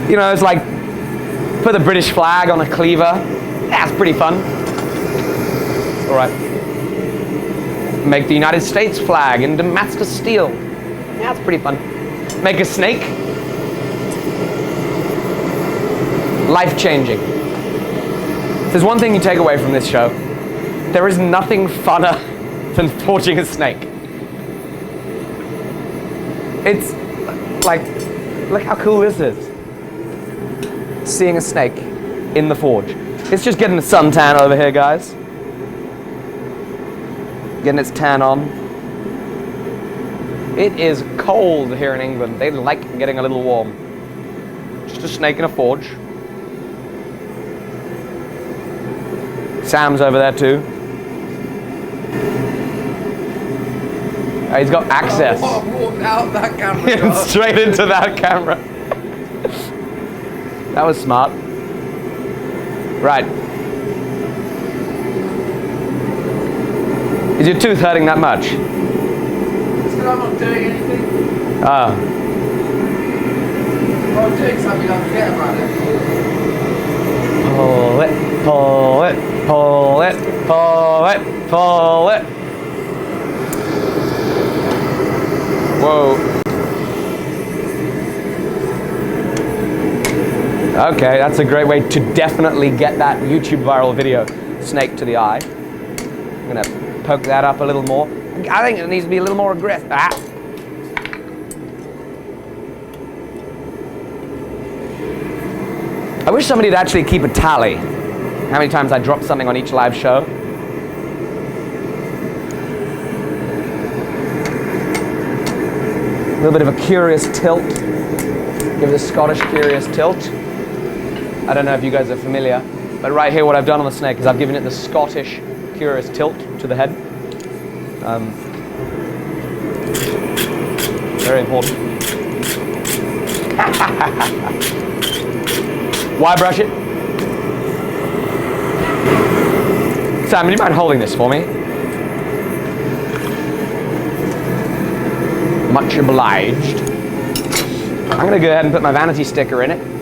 You know, it's like Put the British flag on a cleaver. That's pretty fun. All right. Make the United States flag in Damascus steel. Yeah, that's pretty fun. Make a snake. Life-changing. If there's one thing you take away from this show, there is nothing funner than forging a snake. It's like, look how cool this is. Seeing a snake in the forge. It's just getting a suntan over here, guys. Getting its tan on. It is cold here in England. They like getting a little warm. Just a snake in a forge. Sam's over there too. He's got access. Oh, walked out that camera. Straight into that camera. That was smart. Right. Is your tooth hurting that much? It's because I'm not doing anything. Oh. If I'm doing something, I forget about it. Pull it, pull it, pull it, pull it, pull it. Whoa. Okay, that's a great way to definitely get that YouTube viral video, snake to the eye. I'm gonna poke that up a little more. I think it needs to be a little more aggressive. Ah. I wish somebody would actually keep a tally. How many times I dropped something on each live show. A little bit of a curious tilt. Give it a Scottish curious tilt. I don't know if you guys are familiar, but right here what I've done on the snake is I've given it the Scottish curious tilt to the head. Very important. Why brush it? Sam, do you mind holding this for me? Much obliged. I'm going to go ahead and put my vanity sticker in it.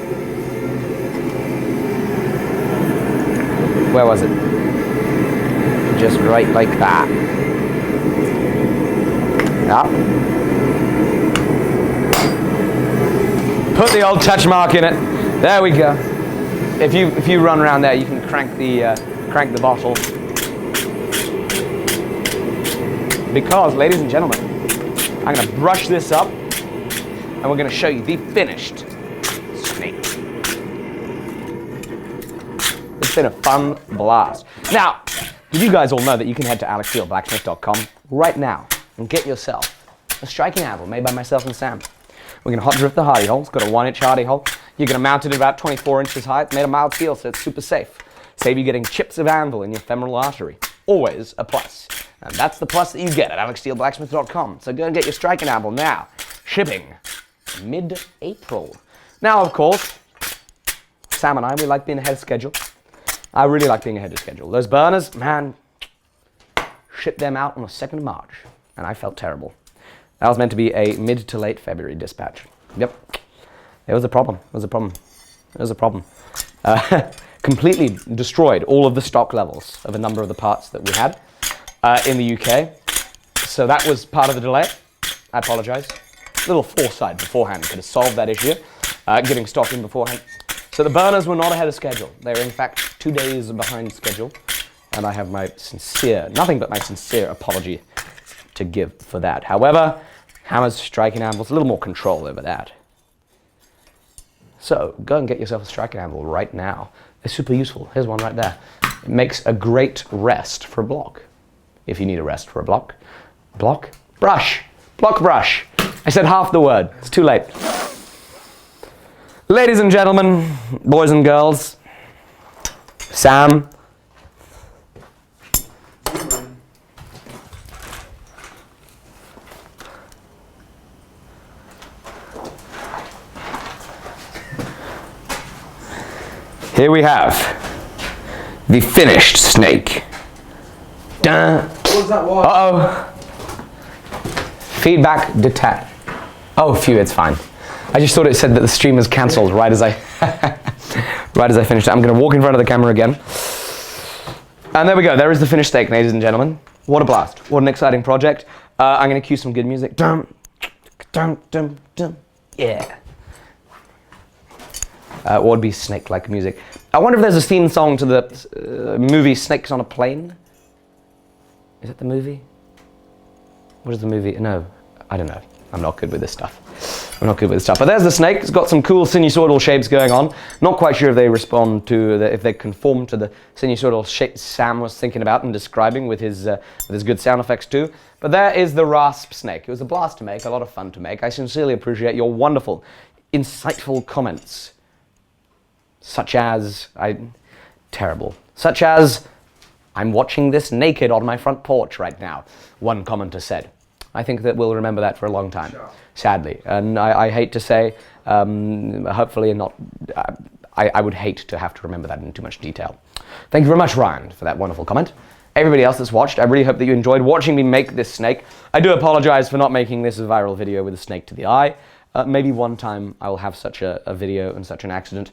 Where was it? Just right like that. Yep. Put the old touch mark in it. There we go. If you run around there, you can crank the bottle. Because, ladies and gentlemen, I'm going to brush this up, and we're going to show you the finished snake. It's been a fun blast. Now, did you guys all know that you can head to alecsteeleblacksmith.com right now and get yourself a striking anvil made by myself and Sam. We're going to hot drift the hardy hole. It's got a 1-inch hardy hole. You're going to mount it at about 24 inches high. It's made of mild steel, so it's super safe. Save you getting chips of anvil in your femoral artery. Always a plus. And that's the plus that you get at alecsteeleblacksmith.com. So go and get your striking anvil now. Shipping mid-April. Now, of course, Sam and I, we like being ahead of schedule. I really like being ahead of schedule. Those burners, man, shipped them out on the 2nd of March, and I felt terrible. That was meant to be a mid to late February dispatch. Yep. It was a problem. It was a problem. It was a problem. Completely destroyed all of the stock levels of a number of the parts that we had in the UK. So that was part of the delay. I apologize. A little foresight beforehand could have solved that issue, getting stock in beforehand. So the burners were not ahead of schedule. They're in fact 2 days behind schedule. And I have my sincere, nothing but my sincere apology to give for that. However, hammers, striking anvils, a little more control over that. So go and get yourself a striking anvil right now. They're super useful. Here's one right there. It makes a great rest for a block. If you need a rest for a block. Block? Brush. Block brush. I said half the word. It's too late. Ladies and gentlemen, boys and girls, Sam. Here we have the finished snake. Dun. What was that one? Uh-oh. Feedback detached. Oh, phew, it's fine. I just thought it said that the stream was cancelled right as I right as I finish it. I'm going to walk in front of the camera again. And there we go. There is the finished steak, ladies and gentlemen. What a blast. What an exciting project. I'm going to cue some good music. Dum, dum, dum, dum. Yeah. What would be snake-like music? I wonder if there's a theme song to the movie Snakes on a Plane. Is it the movie? What is the movie? No, I don't know. I'm not good with this stuff. But there's the snake. It's got some cool sinusoidal shapes going on. Not quite sure if they respond to if they conform to the sinusoidal shape Sam was thinking about and describing with his good sound effects too. But there is the Rasp snake. It was a blast to make, a lot of fun to make. I sincerely appreciate your wonderful, insightful comments. Such as, I'm watching this naked on my front porch right now, one commenter said. I think that we'll remember that for a long time, sure. Sadly. And I hate to say, hopefully not, I would hate to have to remember that in too much detail. Thank you very much, Ryan, for that wonderful comment. Everybody else that's watched, I really hope that you enjoyed watching me make this snake. I do apologize for not making this a viral video with a snake to the eye. Maybe one time I will have such a video and such an accident.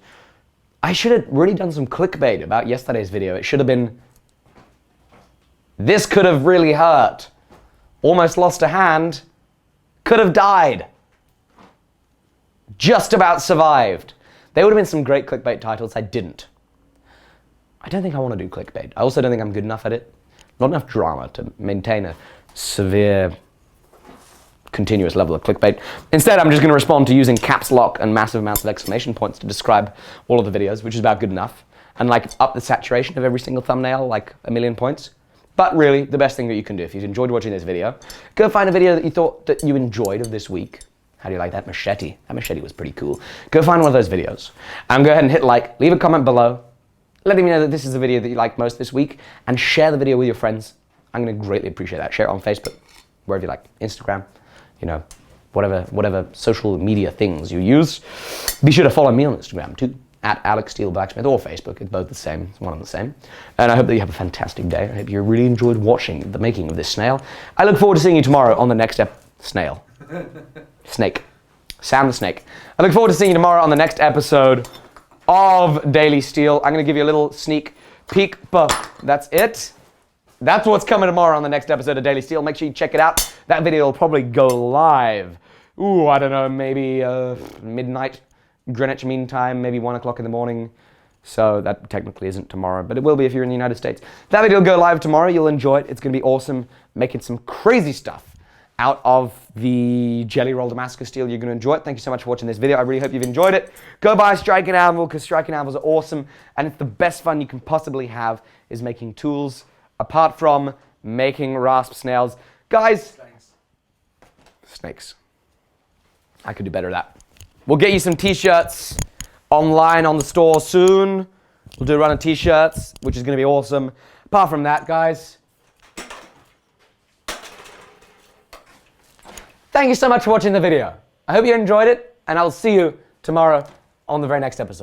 I should have really done some clickbait about yesterday's video. It should have been, this could have really hurt. Almost lost a hand. Could have died. Just about survived. There would have been some great clickbait titles. I didn't. I don't think I want to do clickbait. I also don't think I'm good enough at it. Not enough drama to maintain a severe, continuous level of clickbait. Instead, I'm just going to respond to using caps lock and massive amounts of exclamation points to describe all of the videos, which is about good enough. And like up the saturation of every single thumbnail, like 1,000,000 points. But really, the best thing that you can do, if you've enjoyed watching this video, go find a video that you thought that you enjoyed of this week. How do you like that machete? That machete was pretty cool. Go find one of those videos and go ahead and hit like, leave a comment below, letting me know that this is the video that you liked most this week, and share the video with your friends. I'm going to greatly appreciate that. Share it on Facebook, wherever you like, Instagram, you know, whatever social media things you use. Be sure to follow me on Instagram too, at Alec Steele Blacksmith, or Facebook. It's both the same. It's one and the same. And I hope that you have a fantastic day. I hope you really enjoyed watching the making of this snail. I look forward to seeing you tomorrow on the next Snake. Sam the Snake. I look forward to seeing you tomorrow on the next episode of Daily Steele. I'm going to give you a little sneak peek, but that's it. That's what's coming tomorrow on the next episode of Daily Steele. Make sure you check it out. That video will probably go live. Ooh, I don't know, maybe midnight. Greenwich Mean Time, maybe 1 o'clock in the morning. So that technically isn't tomorrow, but it will be if you're in the United States. That video will go live tomorrow. You'll enjoy it. It's going to be awesome. Making some crazy stuff out of the jelly roll Damascus steel. You're going to enjoy it. Thank you so much for watching this video. I really hope you've enjoyed it. Go buy a striking anvil, because striking anvils are awesome. And it's the best fun you can possibly have is making tools, apart from making rasp snails. Guys, snakes. I could do better at that. We'll get you some t-shirts online on the store soon. We'll do a run of t-shirts, which is going to be awesome. Apart from that, guys, thank you so much for watching the video. I hope you enjoyed it, and I'll see you tomorrow on the very next episode.